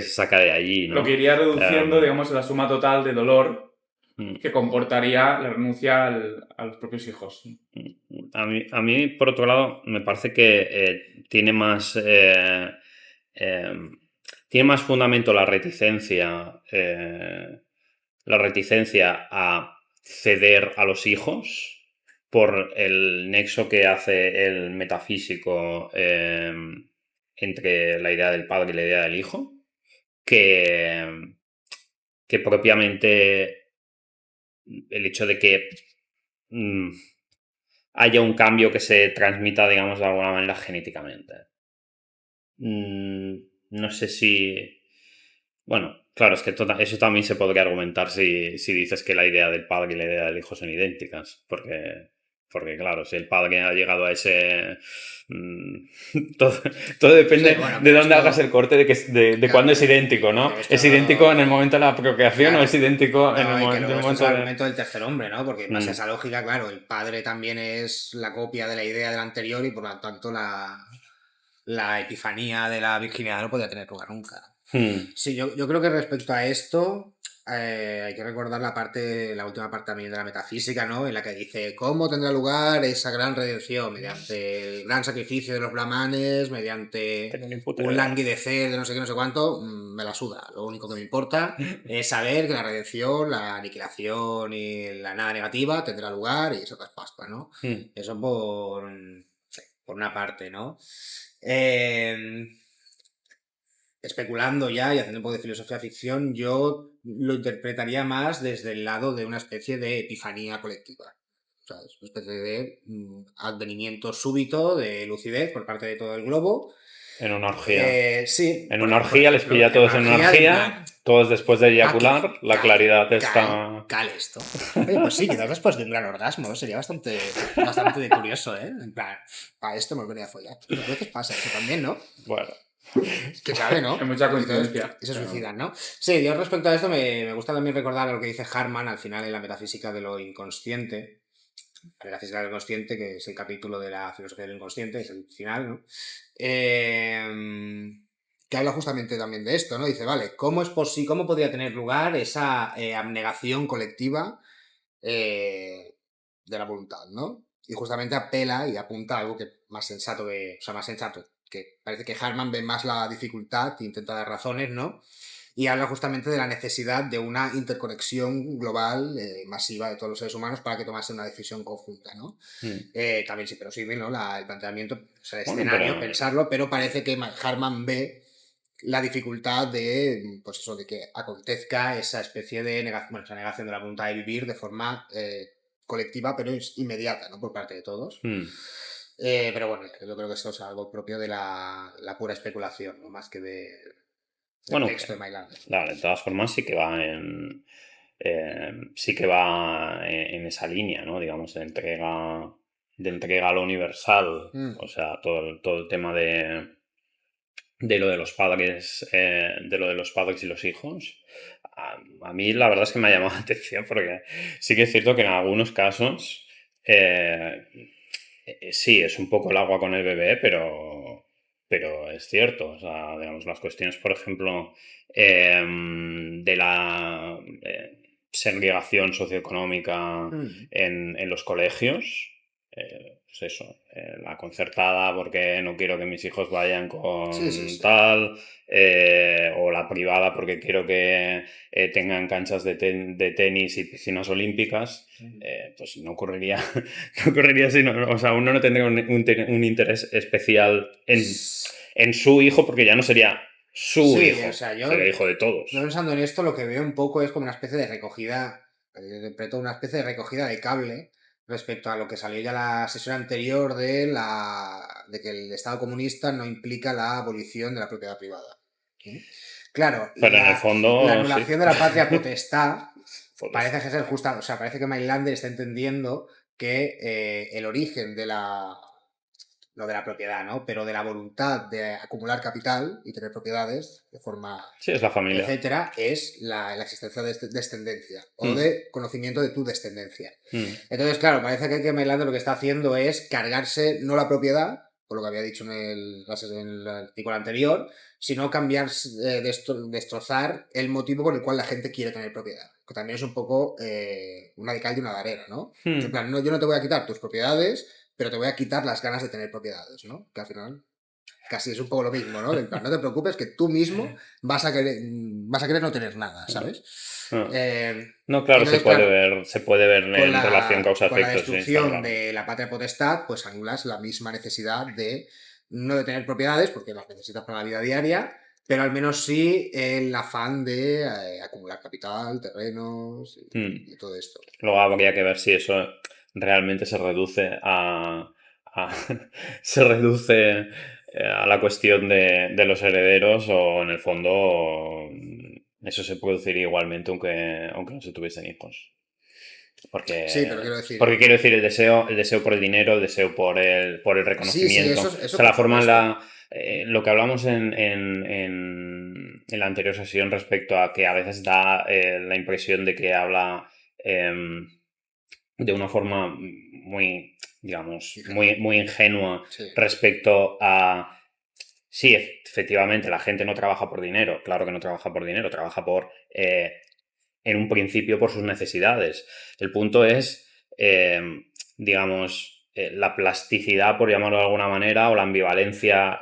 saca de allí, ¿no? Lo que iría reduciendo, Em, digamos, la suma total de dolor mm, que comportaría la renuncia a los propios hijos. a mí, por otro lado, me parece que em, tiene más fundamento la reticencia a ceder a los hijos por el nexo que hace el metafísico entre la idea del padre y la idea del hijo, que, que propiamente el hecho de que mm, haya un cambio que se transmita, digamos, de alguna manera genéticamente. No sé si... Bueno, claro, es que eso también se podría argumentar si dices que la idea del padre y la idea del hijo son idénticas, porque claro, si el padre ha llegado a ese... todo depende Sí, bueno, de pero dónde esto- hagas el corte de Claro, cuándo es idéntico, ¿no? pero esto ¿Es idéntico en el momento de la procreación Claro. o es idéntico No, en el y que momento, luego en el esto es momento el de... argumento del tercer hombre, ¿no? Porque en base a Mm. esa lógica, claro, el padre también es la copia de la idea del anterior y por lo tanto la epifanía de la virginidad no podía tener lugar nunca. Sí, yo creo que respecto a esto hay que recordar la última parte también de la metafísica, ¿no? En la que dice cómo tendrá lugar esa gran redención mediante el gran sacrificio de los brahmanes, mediante Tengo ni puta un idea. languidecer de no sé qué, no sé cuánto, me la suda. Lo único que me importa es saber que la redención, la aniquilación y la nada negativa tendrá lugar y eso que es Pascua, ¿no? Eso por una parte, ¿no? Eh, Especulando ya y haciendo un poco de filosofía ficción, yo lo interpretaría más desde el lado de una especie de epifanía colectiva. O sea, es una especie de advenimiento súbito de lucidez por parte de todo el globo. En una orgía. Sí, En por una orgía les ejemplo, pilla a en todos en una en orgía, plan, todos después de aquí, eyacular, la claridad está... cal esto. Oye, pues sí, quizás después de un gran orgasmo sería bastante de curioso, ¿eh? En plan, para esto hemos venido a follar. A veces pasa eso también, ¿no? Bueno, Que sabe, ¿no? Hay mucha coincidencia. Y se suicidan, ¿no? Sí, yo respecto a esto me gusta también recordar lo que dice Hartman al final en la metafísica de lo inconsciente. La metafísica del inconsciente, que es el capítulo de la filosofía del inconsciente, es el final, ¿no? Que habla justamente también de esto, ¿no? Dice, vale, ¿cómo podría tener lugar esa abnegación colectiva de la voluntad, ¿no? Y justamente apela y apunta a algo que más sensato, que parece que Hartman ve más la dificultad e intenta dar razones, ¿no? Y habla justamente de la necesidad de una interconexión global masiva de todos los seres humanos para que tomase una decisión conjunta, ¿no? También sí, pero sí, ¿no? El planteamiento, o sea, el bueno, escenario, pero... pensarlo, pero parece que Hartman ve la dificultad de, pues eso, de que acontezca esa especie de esa negación de la voluntad de vivir de forma colectiva, pero inmediata, ¿no? Por parte de todos. Pero bueno, yo creo que eso es algo propio de la pura especulación, ¿no? Más que del Bueno, texto de Mailander. claro, de todas formas sí que va sí que va en esa línea, ¿no? Digamos, de entrega a lo universal. O sea, todo el tema de lo de los padres, de lo de los padres y los hijos. A mí la verdad es que me ha llamado la atención porque sí que es cierto que en algunos casos sí, es un poco el agua con el bebé, pero es cierto. O sea, digamos, las cuestiones, por ejemplo, de la segregación socioeconómica en los colegios. Pues eso, la concertada porque no quiero que mis hijos vayan con Sí. tal, o la privada porque quiero que tengan canchas de tenis y piscinas olímpicas, pues no ocurriría, no ocurriría si no, o sea, uno no tendría un interés especial en su hijo porque ya no sería su hijo, O sea, yo sería hijo de todos. pensando en esto, lo que veo un poco es como una especie de recogida, yo interpreto una especie de recogida de cable respecto a lo que salió ya la sesión anterior de que el Estado comunista no implica la abolición de la propiedad privada. ¿Sí? Claro, Pero en el fondo, la anulación de la patria potestad Pues, parece que ser justa, o sea, parece que Mailander está entendiendo que el origen de no de la propiedad, ¿no? Pero de la voluntad de acumular capital y tener propiedades de forma, sí, es la familia. etcétera, es la existencia de descendencia o de conocimiento de tu descendencia. Entonces, claro, parece que Mailander lo que está haciendo es cargarse no la propiedad, por lo que había dicho en el artículo anterior, sino destrozar el motivo por el cual la gente quiere tener propiedad. Que también es un poco una de cal y una de arena, ¿no? En plan, no, yo no te voy a quitar tus propiedades, pero te voy a quitar las ganas de tener propiedades, ¿no? Que al final casi es un poco lo mismo, ¿no? En plan, no te preocupes que tú mismo vas a querer no tener nada, ¿sabes? No, claro, entonces, se puede ver en relación causa-efecto. Con la destrucción claro. de la patria potestad, pues anulas la misma necesidad no de tener propiedades, porque las necesitas para la vida diaria, pero al menos sí el afán de acumular capital, terrenos y todo esto. Luego habría que ver si eso realmente se reduce se reduce a la cuestión de los herederos o en el fondo eso se produciría igualmente aunque no se tuviesen hijos. Porque, sí, pero quiero decir... Porque quiero decir el deseo por el dinero, el deseo por el reconocimiento. Sí, eso o sea, la forma en lo que hablamos en la anterior sesión respecto a que a veces da la impresión de que habla de una forma muy, digamos, muy ingenua respecto a sí, efectivamente, la gente no trabaja por dinero, claro que no trabaja por dinero, trabaja en un principio por sus necesidades. El punto es, digamos, la plasticidad, por llamarlo de alguna manera, o la ambivalencia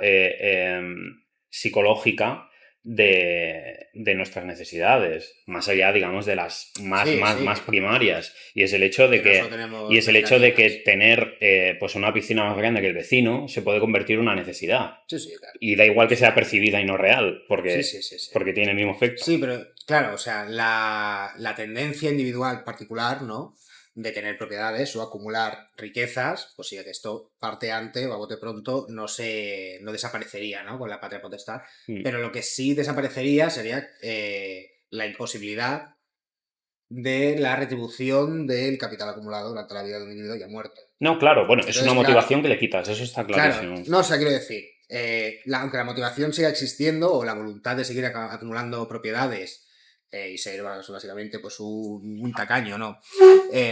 psicológica de nuestras necesidades, más allá, digamos, de las más primarias. Y es el hecho de que tener pues una piscina más grande que el vecino se puede convertir en una necesidad. Sí, claro. Y da igual que sea percibida y no real, porque, Sí. porque tiene el mismo efecto. Sí, pero claro, o sea, la tendencia individual particular, ¿no? De tener propiedades o acumular riquezas, pues sí, que esto parte antes o a bote pronto no desaparecería, ¿no? Con la patria potestad. Pero lo que sí desaparecería sería la imposibilidad de la retribución del capital acumulado durante la vida de un individuo ya muerto. No, claro, bueno, Entonces, es una motivación que le quitas, eso está clarísimo. Claro, no, o sea, quiero decir, aunque la motivación siga existiendo o la voluntad de seguir acumulando propiedades y ser básicamente pues un tacaño, ¿no?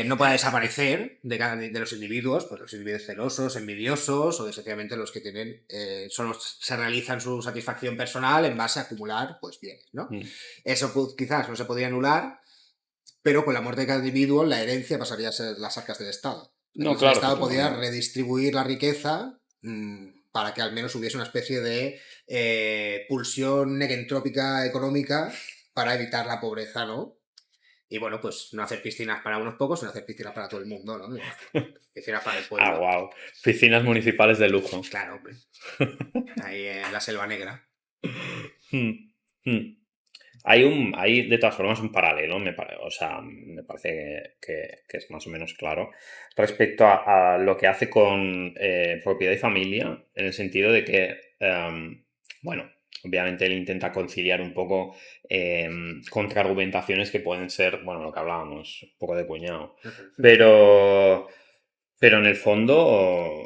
No pueda desaparecer de los individuos, pues los individuos celosos, envidiosos o desgraciadamente los que tienen, solo se realizan su satisfacción personal en base a acumular pues bienes, ¿no? Eso pues, quizás no se podría anular, pero con la muerte de cada individuo la herencia pasaría a ser las arcas del Estado. No, Entonces, claro, el Estado claro. podía redistribuir la riqueza para que al menos hubiese una especie de pulsión negentrópica económica para evitar la pobreza, ¿no? Y bueno, pues no hacer piscinas para unos pocos, sino hacer piscinas para todo el mundo, ¿no? Piscinas para el pueblo. Ah, wow. Piscinas municipales de lujo. Claro, hombre. Ahí en la Selva Negra. Hay de todas formas un paralelo, me parece que es más o menos claro, respecto a lo que hace con propiedad y familia, en el sentido de que, bueno, obviamente él intenta conciliar un poco contraargumentaciones que pueden ser, bueno, lo que hablábamos, un poco de cuñado. Pero en el fondo,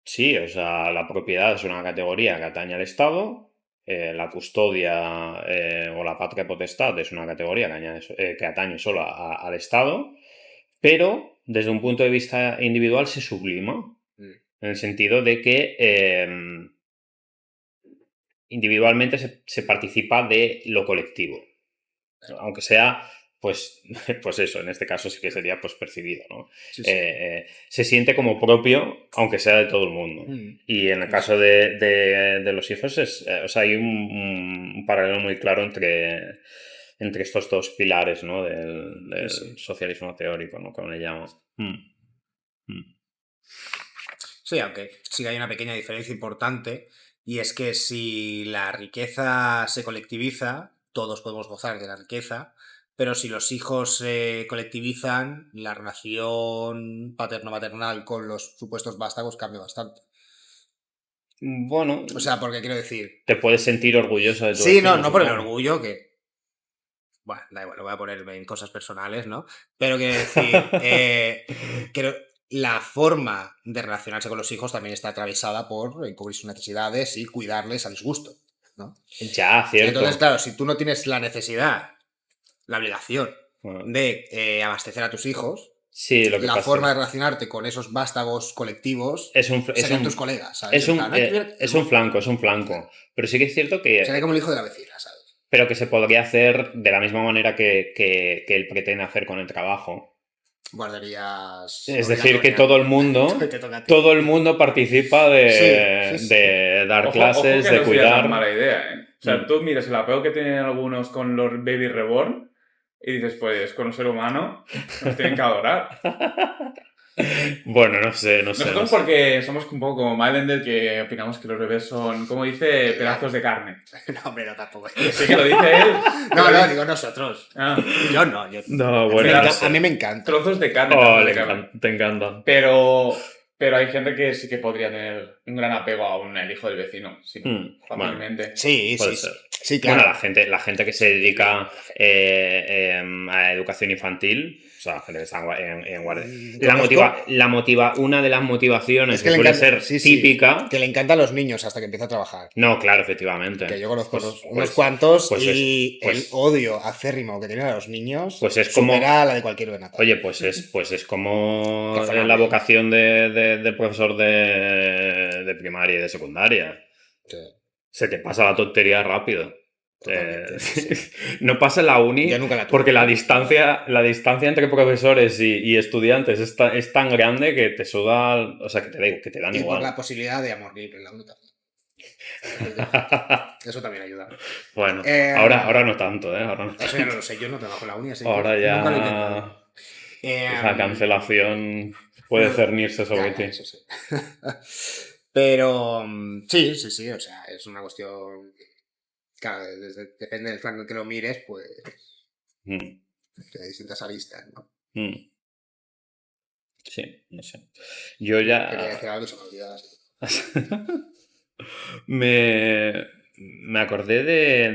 sí, o sea, la propiedad es una categoría que atañe al Estado. La custodia o la patria potestad es una categoría que atañe solo al Estado, pero desde un punto de vista individual se sublima, en el sentido de que individualmente se participa de lo colectivo, aunque sea, pues eso, en este caso sí que sería pues percibido, ¿no? Sí. Se siente como propio, aunque sea de todo el mundo. Y en el caso de los hijos, o sea, hay un paralelo muy claro entre estos dos pilares, ¿no? del socialismo teórico, ¿no? Como le llamo. Sí, aunque sí que hay una pequeña diferencia importante, y es que si la riqueza se colectiviza, todos podemos gozar de la riqueza, pero si los hijos se colectivizan, la relación paterno-maternal con los supuestos vástagos cambia bastante. Bueno, o sea, porque quiero decir... Te puedes sentir orgulloso de tu Sí, vecino, no por el orgullo, que... Bueno, da igual, lo voy a poner en cosas personales, ¿no? Pero quiero decir, creo... La forma de relacionarse con los hijos también está atravesada por cubrir sus necesidades y cuidarles a disgusto, ¿no? Ya, cierto. Entonces, claro, si tú no tienes la necesidad, la obligación de abastecer a tus hijos, sí, la forma de relacionarte con esos vástagos colectivos serían tus colegas, ¿sabes? Es un flanco. Pero sí que es cierto que... Sería como el hijo de la vecina, ¿sabes? Pero que se podría hacer de la misma manera que él pretende hacer con el trabajo. Guarderías... Es decir, que todo el mundo participa de dar clases, ojo que de no cuidar. Sería tan mala idea, ¿eh? O sea, tú miras el apego que tienen algunos con los Baby Reborn y dices, pues con un ser humano nos tienen que adorar. Bueno, no sé. Nosotros porque somos un poco como Mylender, que opinamos que los bebés son, como dice, pedazos de carne. No, pero tampoco. Sí que lo dice él. No, digo nosotros. Yo no. No, bueno. A mí me encanta. Trozos de carne. Te encantan. Pero hay gente que sí que podría tener un gran apego a el hijo del vecino. Sí, fácilmente. Bueno, sí, puede ser. Sí, claro. Bueno, la gente que se dedica a educación infantil, o sea, gente que está en guardia. Una de las motivaciones es que suele encanta, ser típica. Que le encantan los niños hasta que empieza a trabajar. No, claro, efectivamente. Que yo conozco unos cuantos y el odio acérrimo que tienen a los niños pues es supera la de cualquier venata. Oye, pues es como la vocación de profesor de primaria y de secundaria. Sí. se te pasa la tontería rápido. Totalmente, sí. No pasa en la uni Yo nunca la tuve. porque la distancia entre profesores y estudiantes es tan grande que te suda, o sea, que te dan Y por igual. la posibilidad de amor libre en la uni también. Eso también ayuda. Bueno, Eh, ahora no tanto, ¿eh? Ahora no Eso ya no tanto. lo sé, yo no trabajo en la uni, así Ahora que nunca lo he intentado. ya la cancelación puede cernirse sobre Ya, ti. eso sí. Pero sí, o sea, es una cuestión. Claro, depende del flanco en que lo mires, pues Mm, hay distintas aristas, ¿no? mm. Sí, no sé. Yo Quería ya... decir algo y se me olvidaba. Me acordé de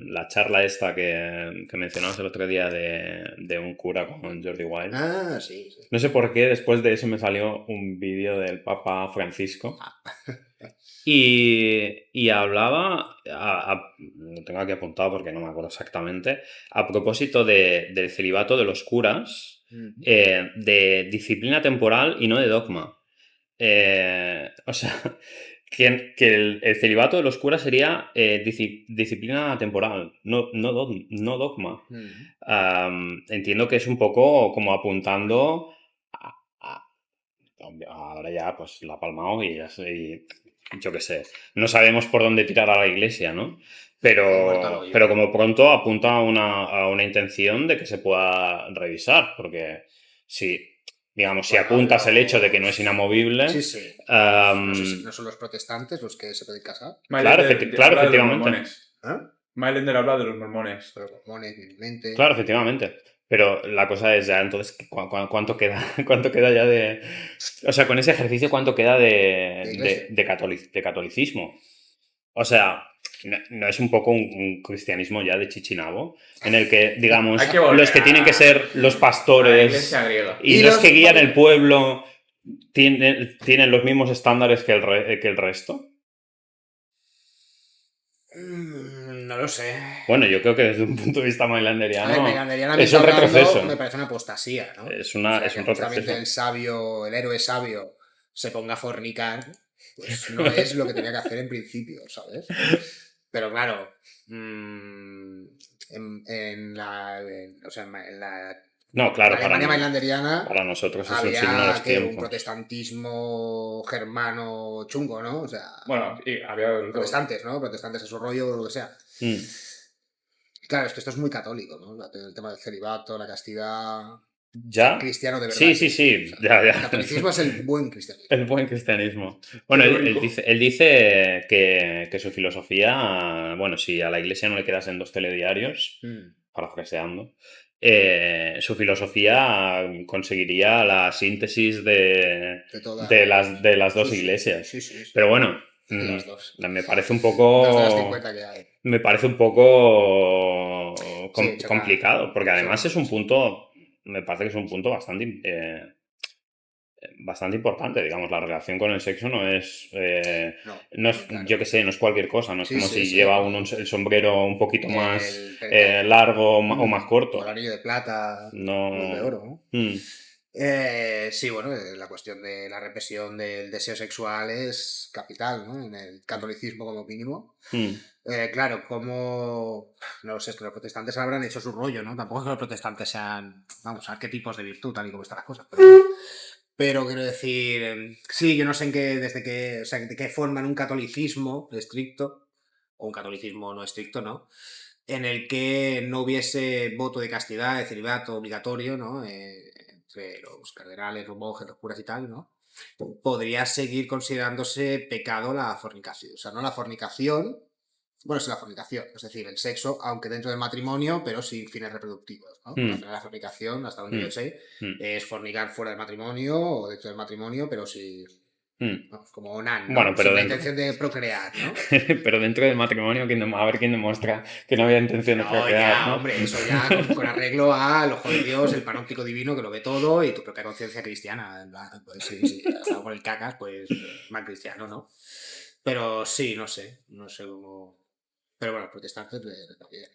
la charla esta que mencionabas el otro día de un cura con Jordi Wild. Ah, sí. No sé por qué después de eso me salió un vídeo del Papa Francisco y hablaba, lo tengo aquí apuntado porque no me acuerdo exactamente, a propósito del celibato de los curas, de disciplina temporal y no de dogma. O sea, que el celibato de los curas sería disciplina temporal, no dogma. Entiendo que es un poco como apuntando a- ahora ya pues la ha palmado y ya sé, yo qué sé, no sabemos por dónde tirar a la iglesia, ¿no? Muerto al hoyo. Pero como pronto apunta a una intención de que se pueda revisar, porque digamos, si Bueno, apuntas el hecho de que no es inamovible, Sí, sí. am, No sé si no son los protestantes los que se pueden casar. claro, claro, habla de los efectivamente. mormones. ¿Eh? Mylender habla de los mormones. Pero mormones, evidentemente. Claro, efectivamente. Pero la cosa es ya, entonces, ¿cuánto queda, cuánto queda ya de... O sea, con ese ejercicio, ¿cuánto queda De iglesia. de catolicismo? O sea, no es un poco un cristianismo ya de chichinabo, en el que, digamos, Hay que volver los que tienen que ser los a la pastores iglesia griega. y los que guían el pueblo tienen los mismos estándares que el resto? No lo sé. Bueno, yo creo que desde un punto de vista A ver, mailanderiano meganerianamente es un hablando, retroceso. me parece una apostasía, ¿no? Es O sea, un que justamente retroceso. el héroe sabio, se ponga a fornicar, pues no es lo que tenía que hacer en principio, ¿sabes? Pero claro, o sea, en la No, claro, Alemania mailanderiana para nosotros es un signo de había los un tiempos. protestantismo germano chungo, ¿no? O sea, Bueno, y había de los dos. protestantes, ¿no? Protestantes a su rollo o lo que sea. Mm. Claro, es que esto es muy católico, ¿no? El tema del celibato, la castidad. ¿Ya? Cristiano de verdad. Sí, sí, sí. Ya. El catolicismo es el buen cristianismo. El buen cristianismo. Bueno, él dice que su filosofía, bueno, si a la iglesia no le quedasen 2 telediarios, parafraseando, su filosofía conseguiría la síntesis de las dos iglesias. Sí. Pero bueno, Las dos. me parece un Dos de las poco... 50 que hay. Me parece un poco Sí, complicado, porque además sí. es un punto, me parece que es un punto bastante importante, digamos, la relación con el sexo no es, no es claro. yo qué sé, no es cualquier cosa, no es como si Sí. lleva uno el sombrero un poquito más El largo o más corto. O el anillo de plata, No. o el de oro, ¿no? Mm. Sí, bueno, la cuestión de la represión del deseo sexual es capital, ¿no? En el catolicismo como mínimo. Claro, como... No lo sé, es que los protestantes habrán hecho su rollo, ¿no? Tampoco es que los protestantes sean, vamos, arquetipos de virtud, tal y como están las cosas. Pero quiero decir, sí, yo no sé o sea, de qué forman un catolicismo estricto, o un catolicismo no estricto, ¿no? En el que no hubiese voto de castidad, de celibato obligatorio, ¿no? Entre los cardenales, los monjes, los curas y tal, ¿no? Podría seguir considerándose pecado la fornicación. O sea, no la fornicación, bueno, es la fornicación, es decir, el sexo, aunque dentro del matrimonio, pero sin fines reproductivos, ¿no? Al final la fornicación, hasta donde yo sé, es fornicar fuera del matrimonio o dentro del matrimonio, pero sin... Vamos, como onan, ¿no? Bueno, pero sin la intención de procrear, ¿no? Pero dentro del matrimonio, a ver quién demuestra que no había intención de procrear, ya, ¿no? Hombre, eso ya con arreglo al ojo de Dios, el panóptico divino que lo ve todo y tu propia conciencia cristiana. Pues sí, algo con el cacas, pues más cristiano, ¿no? Pero sí, no sé cómo... Pero bueno, protestantes también.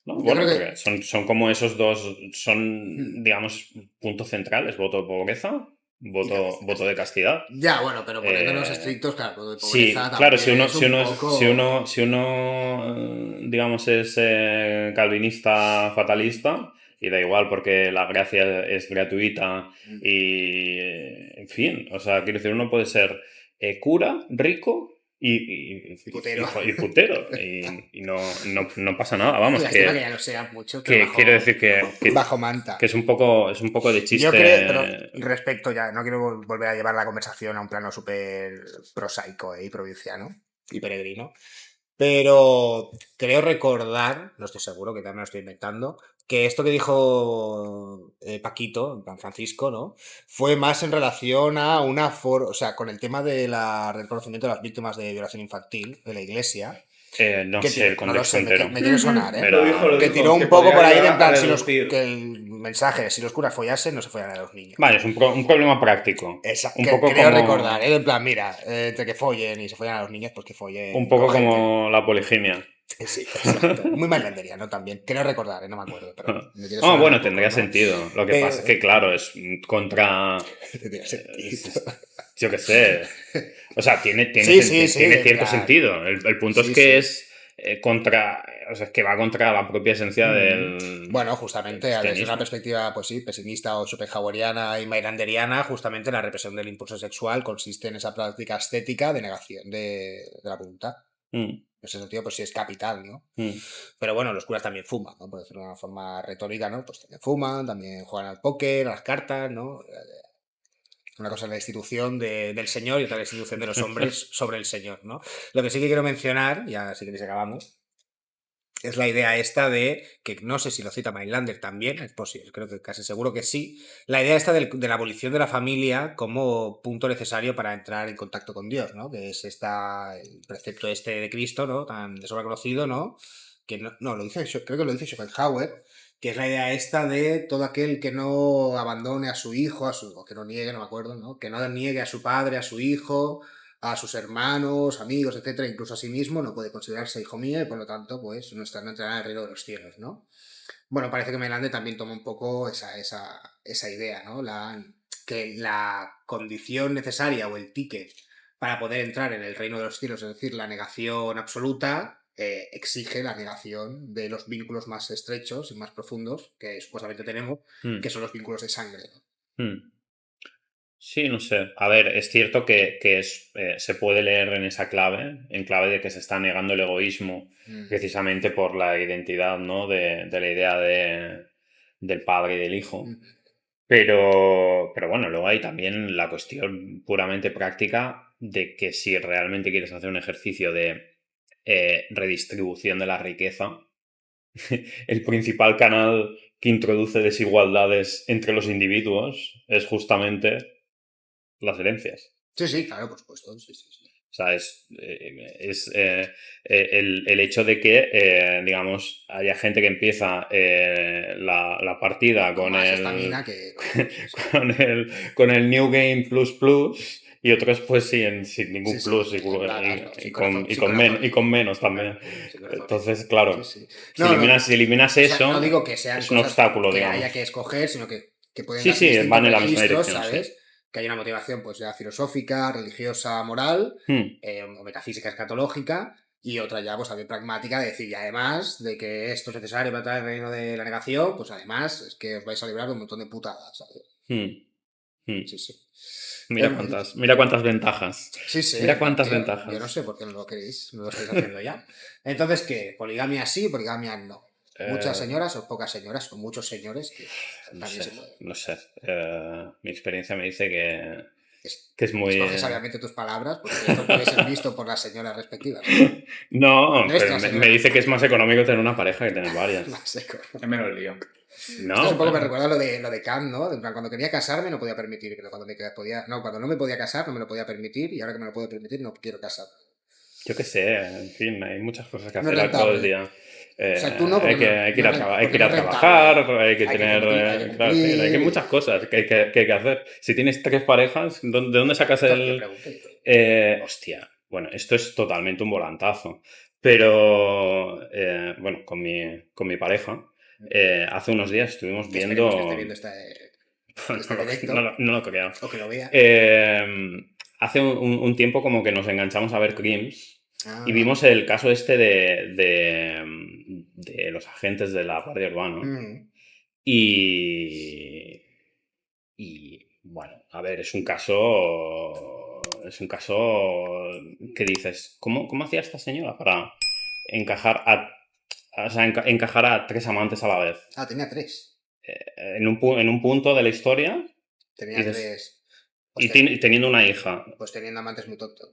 No, Yo bueno, creo que... porque son como esos dos, son, digamos, puntos centrales, voto de pobreza voto de castidad. Ya, bueno, pero poniéndonos Eh, estrictos, claro, de Sí, pobreza claro, si también uno, es si un uno, poco... si uno, digamos, es calvinista fatalista, y da igual porque la gracia es gratuita y, en fin, o sea, quiero decir, uno puede ser cura, rico Putero. y putero, y no pasa nada, vamos, Lástima que ya no sea mucho, pero que quiero decir bajo manta. que es un poco de Yo creo, pero chiste. respecto ya, no quiero volver a llevar la conversación a un plano súper prosaico y provinciano y peregrino, pero creo recordar, no estoy seguro, que también me lo estoy inventando, que esto que dijo Paquito, en plan Francisco, ¿no? Fue más en relación a o sea, con el tema del reconocimiento de las víctimas de violación infantil de la iglesia. No Que sé el no lo contexto sé, entero. me quiere sonar, ¿eh? Pero- Lo Que dijo, tiró un que poco podría por ahí de llevar en plan, a reducir. que el mensaje, si los curas follasen, no se follan a los niños. Vale, es un problema práctico. Un poco Creo como, recordar, ¿eh? En plan, mira, entre que follen y se follan a los niños, pues que follen un poco con gente. como la poliginia. Sí, exacto. Muy mailanderiano también. Creo recordar, ¿eh? No me acuerdo, pero me quiere Oh, sonar bueno, un poco, tendría ¿no? sentido. Lo que Pero- pasa es que, claro, es contra. Tendría sentido. Yo qué sé. O sea, tiene Sí, sí, sí, tiene en cierto plan- sentido. El punto Sí, es que sí. es contra. O sea, es que va contra la propia esencia del. Bueno, del justamente desde una cristianismo. perspectiva, pues sí, pesimista o schopenhaueriana y mailanderiana, justamente la represión del impulso sexual consiste en esa práctica estética de negación de la voluntad. Mm, En ese sentido, pues sí es capital, ¿no? mm. Pero bueno, los curas también fuman, ¿no? Por decirlo de una forma retórica, ¿no? Pues también fuman, también juegan al póker, a las cartas, ¿no? Una cosa es la institución del Señor y otra la institución de los hombres sobre el Señor, ¿no? Lo que sí que quiero mencionar, ya si queréis acabamos, es la idea esta de, que no sé si lo cita Mainlander también, es posible, creo que casi seguro que sí, la idea esta de la abolición de la familia como punto necesario para entrar en contacto con Dios, ¿no? Que es el precepto este de Cristo, ¿no? Tan de sobra conocido, ¿no? Que no, creo que lo dice Schopenhauer, que es la idea esta de todo aquel que no abandone a su hijo, o que no niegue, no me acuerdo, ¿no? Que no niegue a su padre, a su hijo, a sus hermanos, amigos, etcétera, incluso a sí mismo, no puede considerarse hijo mío y por lo tanto, pues, no entrará en el reino de los cielos, ¿no? Bueno, parece que Melander también toma un poco esa idea, ¿no? Que la condición necesaria o el ticket para poder entrar en el reino de los cielos, es decir, la negación absoluta, exige la negación de los vínculos más estrechos y más profundos que supuestamente tenemos, Mm. que son los vínculos de sangre. Hmm. Sí, no sé. A ver, es cierto que se puede leer en esa clave, en clave de que se está negando el egoísmo, precisamente por la identidad, ¿no? De la idea del padre y del hijo. Pero bueno, luego hay también la cuestión puramente práctica de que si realmente quieres hacer un ejercicio de redistribución de la riqueza, el principal canal que introduce desigualdades entre los individuos es justamente las herencias. Sí, claro, por supuesto. Sí. O sea, es el hecho de que, digamos, haya gente que empieza la partida con más el, estamina que... con el New Game Plus Plus y otros pues sin ningún Sí, plus claro, y con menos también. Entonces, claro, Sí. si eliminas o eso, sea, no digo que sean es un cosas obstáculo, que digamos. haya que escoger, sino que pueden Sí, darse distintos van en la misma registros, dirección, ¿sabes? sí. Que hay una motivación pues ya filosófica, religiosa, moral, o metafísica escatológica, y otra ya pues también pragmática, de decir, y además de que esto es necesario para entrar en el reino de la negación, pues además es que os vais a librar de un montón de putadas, ¿sabes? Sí. Mira cuántas ventajas. Sí. Mira cuántas Tío, ventajas. yo no sé por qué no lo queréis, no lo estáis haciendo ya. Entonces, ¿qué? ¿Poligamia sí, poligamia no? ¿Muchas señoras o pocas señoras o muchos señores? Que también se puede. No sé. Mi experiencia me dice que es muy... Escoge sabiamente tus palabras porque esto puede ser visto por las señoras respectivas. No, pero Nuestra me dice que es más económico tener una pareja que tener varias. Más seco. Es menos lío. No, Esto un poco me recuerda lo de Kant, ¿no? En plan, cuando quería casarme no podía permitir, pero cuando no me podía casar no me lo podía permitir y ahora que me lo puedo permitir no quiero casar. Yo qué sé, en fin, hay muchas cosas que No es hacer todo el rentable. día. O sea, tú no, hay porque que ir a es trabajar, rentable. hay que Hay que tener... cumplir, hay que claro, cumplir. hay muchas cosas que hay que hacer. Si tienes 3 parejas, ¿de dónde sacas Yo el...? pregunto. Hostia, bueno, esto es totalmente un volantazo. Pero, bueno, con mi pareja, hace unos días estuvimos Esperemos que esté viendo... viendo este este directo, No lo creo. o que lo vea. Hace un tiempo como que nos enganchamos a ver Crims Ah, y vimos el caso este de los agentes de la Guardia Urbana. mm, Y bueno, a ver, es un caso que dices, ¿cómo hacía esta señora para encajar encajar a 3 amantes a la vez? tenía 3. En un punto de la historia Tenía dices, 3. y teniendo una hija. Pues teniendo amantes muy tontos.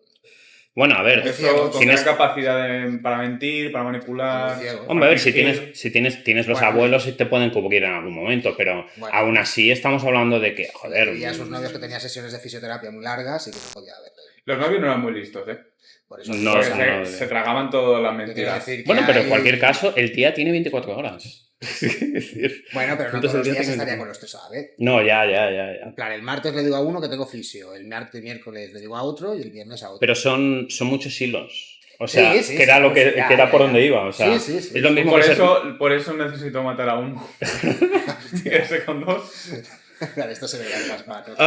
Bueno, a ver, Eso con tienes, gran capacidad para mentir, para manipular. Muy ciego. hombre, a ver, fingir. si tienes los Bueno, abuelos y te pueden cubrir en algún momento, pero Bueno. aún así estamos hablando de que, joder, Y a sus novios que tenían sesiones de fisioterapia muy largas y que no podía ver. Los novios no eran muy listos, ¿eh? Por eso No, Porque o sea, se tragaban todas las te quiero mentiras. decir que bueno, pero en hay- cualquier caso, el día tiene 24 horas. Es decir, Bueno, pero no entonces todos los el día días tiene estaría 24. con los 3 a la vez. No, ya. En plan, el martes le digo a uno que tengo fisio, el miércoles le digo a otro y el viernes a otro. Pero son muchos hilos. O sea, Sí, sí, que era sí, lo que, pues ya, que era ya, por ya. donde iba. O sea, Sí, sí. es lo mismo Por que por eso necesito matar a uno. Quedarse con 2. Claro, esto se veía en las manos.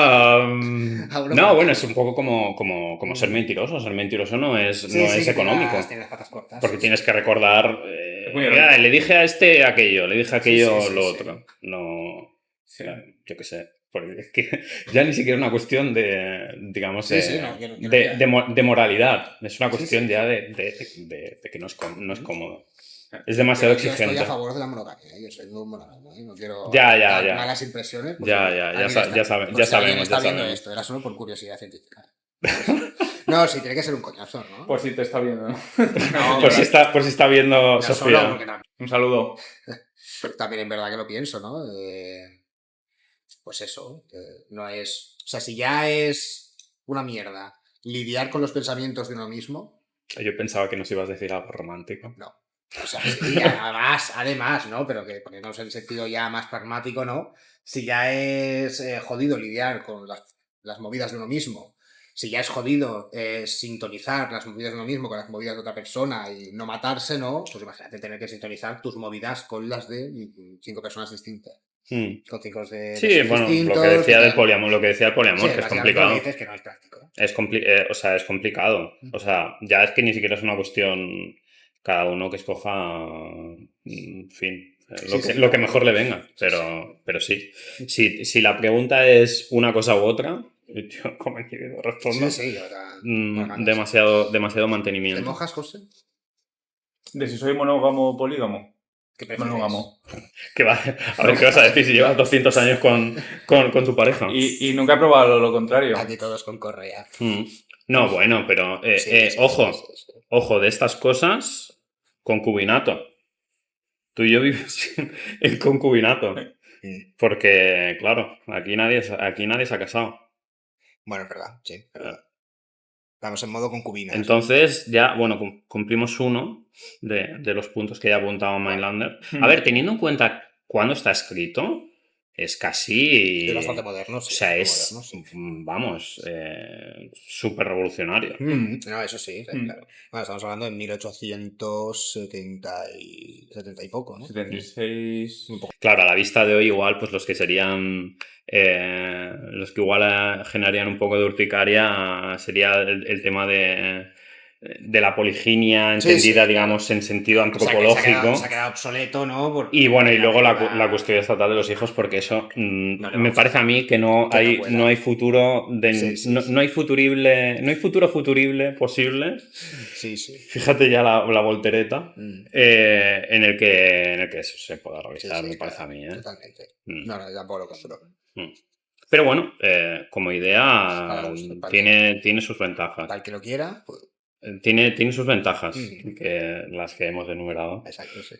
No, por- bueno, es un poco como ser mentiroso. Ser mentiroso no es que económico. Tiene las patas cortas. Porque sí, tienes sí. que recordar. muy rico. Le dije a este aquello, le dije aquello sí, lo sí. otro. No. Sí. Yo qué sé. Porque es que ya ni siquiera es una cuestión de, digamos, Sí, sí, no, yo no de, quiero- de moralidad. Es una cuestión sí. ya de que no es cómodo. Es demasiado Yo exigente. estoy a favor de la monogamia, ¿eh? Yo soy de un monógamo, ¿eh? No quiero Ya. dar malas impresiones. porque Ya alguien está- sabemos. por si alguien está Ya viendo sabemos. esto, era solo por curiosidad científica. No, sí, tiene que ser un coñazo, ¿no? Por si te está viendo, ¿no? No, Por si está viendo ya Sofía. solo porque no. Un saludo. Pero también en verdad que lo pienso, ¿no? Pues eso, no es... O sea, si ya es una mierda lidiar con los pensamientos de uno mismo, Yo pensaba que nos ibas a decir algo romántico. no. O sea, sí, además, ¿no? Pero que poniéndonos en el sentido ya más pragmático, ¿no? Si ya es jodido lidiar con las movidas de uno mismo, si ya es jodido sintonizar las movidas de uno mismo con las movidas de otra persona y no matarse, ¿no? Pues imagínate tener que sintonizar tus movidas con las de 5 personas distintas. Con 5 de Sí, deseos bueno, distintos, lo que decía y del tal. poliamor, que es Sí, complicado. básicamente dices que no es práctico. Es complicado. O sea, ya es que ni siquiera es una cuestión cada uno que escoja, en fin, lo que mejor le venga. Pero sí. Si la pregunta es una cosa u otra, yo como individuo respondo, Sí, ahora... demasiado ¿Te mantenimiento. mojas, José? De si soy monógamo o polígamo. ¿Qué prefieres? Monógamo. A ver, ¿qué vas a decir si llevas 200 años con tu pareja? Y nunca he probado lo contrario. Aquí todos con correa. No, bueno, pero Sí, ojo, sí. ojo, de estas cosas, concubinato. Tú y yo vivimos en concubinato. Porque, claro, aquí nadie se ha casado. Bueno, es verdad, sí, es verdad. Vamos en modo concubina. Entonces, ya, bueno, cumplimos uno de los puntos que ya apuntaba Mindlander. A ver, teniendo en cuenta cuándo está escrito, es casi... Es bastante moderno, sí. O sea, es... es, vamos, súper revolucionario. No, eso sí, claro. Bueno, estamos hablando de 1870 y poco, ¿no? 76. Claro, a la vista de hoy igual, pues los que serían... los que igual generarían un poco de urticaria sería el tema de la poliginia entendida, digamos, en sentido antropológico. Se ha quedado obsoleto, ¿no? Porque y bueno, y luego la custodia estatal de los hijos, porque eso me parece a mí que no hay futuro no hay futuro futurible posible. Sí. Fíjate ya la voltereta en el que eso se pueda revisar, me parece a mí. Totalmente. No, tampoco lo controlo. Pero bueno, como idea tiene sus ventajas. Para el que lo quiera, pues... Tiene sus ventajas, las que hemos enumerado. Exacto, sí.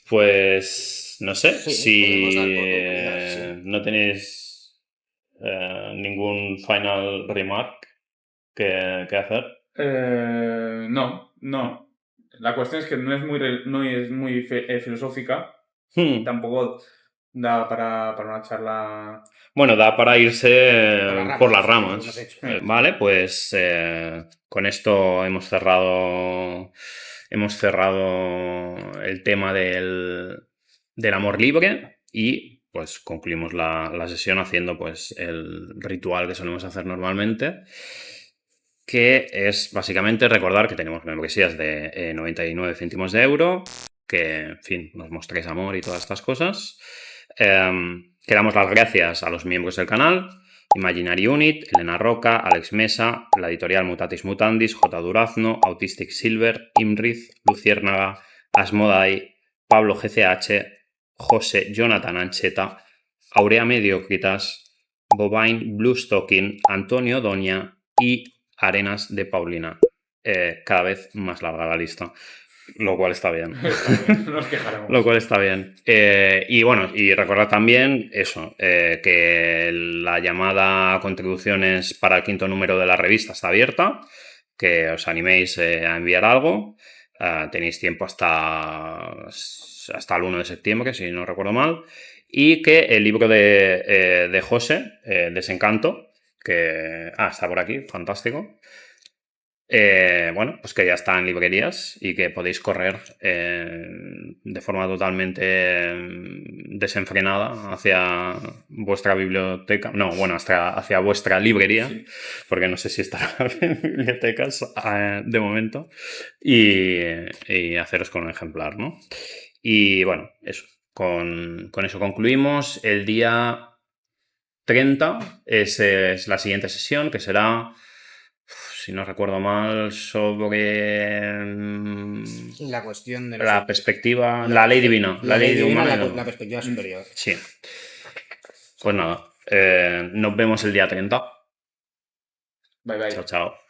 Pues no sé, podemos dar por si concluidas, no tenéis ningún final remark que hacer. No. La cuestión es que no es muy filosófica. Tampoco da para una charla. Bueno, da para irse por las ramas. Vale, pues con esto hemos cerrado el tema del amor libre y pues concluimos la sesión haciendo pues el ritual que solemos hacer normalmente, que es básicamente recordar que tenemos membresías de 99 céntimos de euro, que, en fin, nos mostréis amor y todas estas cosas. Que damos las gracias a los miembros del canal: Imaginary Unit, Elena Roca, Alex Mesa, la editorial Mutatis Mutandis, J. Durazno, Autistic Silver, Imriz, Luciérnaga, Asmodai, Pablo GCH, José Jonathan Ancheta, Aurea Mediocritas, Bovine Blue Stocking, Antonio Doña y Arenas de Paulina. Cada vez más larga la lista, lo cual está bien. Nos quejaremos. Lo cual está bien. Y bueno, y recordad también eso, que la llamada a contribuciones para el 5º número de la revista está abierta, que os animéis a enviar algo. Tenéis tiempo hasta el 1 de septiembre, si no recuerdo mal. Y que el libro de José, Desencanto, que está por aquí, fantástico. Bueno, pues que ya está en librerías y que podéis correr de forma totalmente desenfrenada hacia vuestra biblioteca. No, bueno, hacia vuestra librería, Sí. porque no sé si estará en bibliotecas de momento, y haceros con un ejemplar, ¿no? Y bueno, eso. Con eso concluimos. El día 30 es la siguiente sesión, que será, si no recuerdo mal, sobre La cuestión de la perspectiva, la ley divina, la ley divina, humana. la perspectiva superior. Sí. Pues nada, nos vemos el día 30. Bye bye. Chao, chao.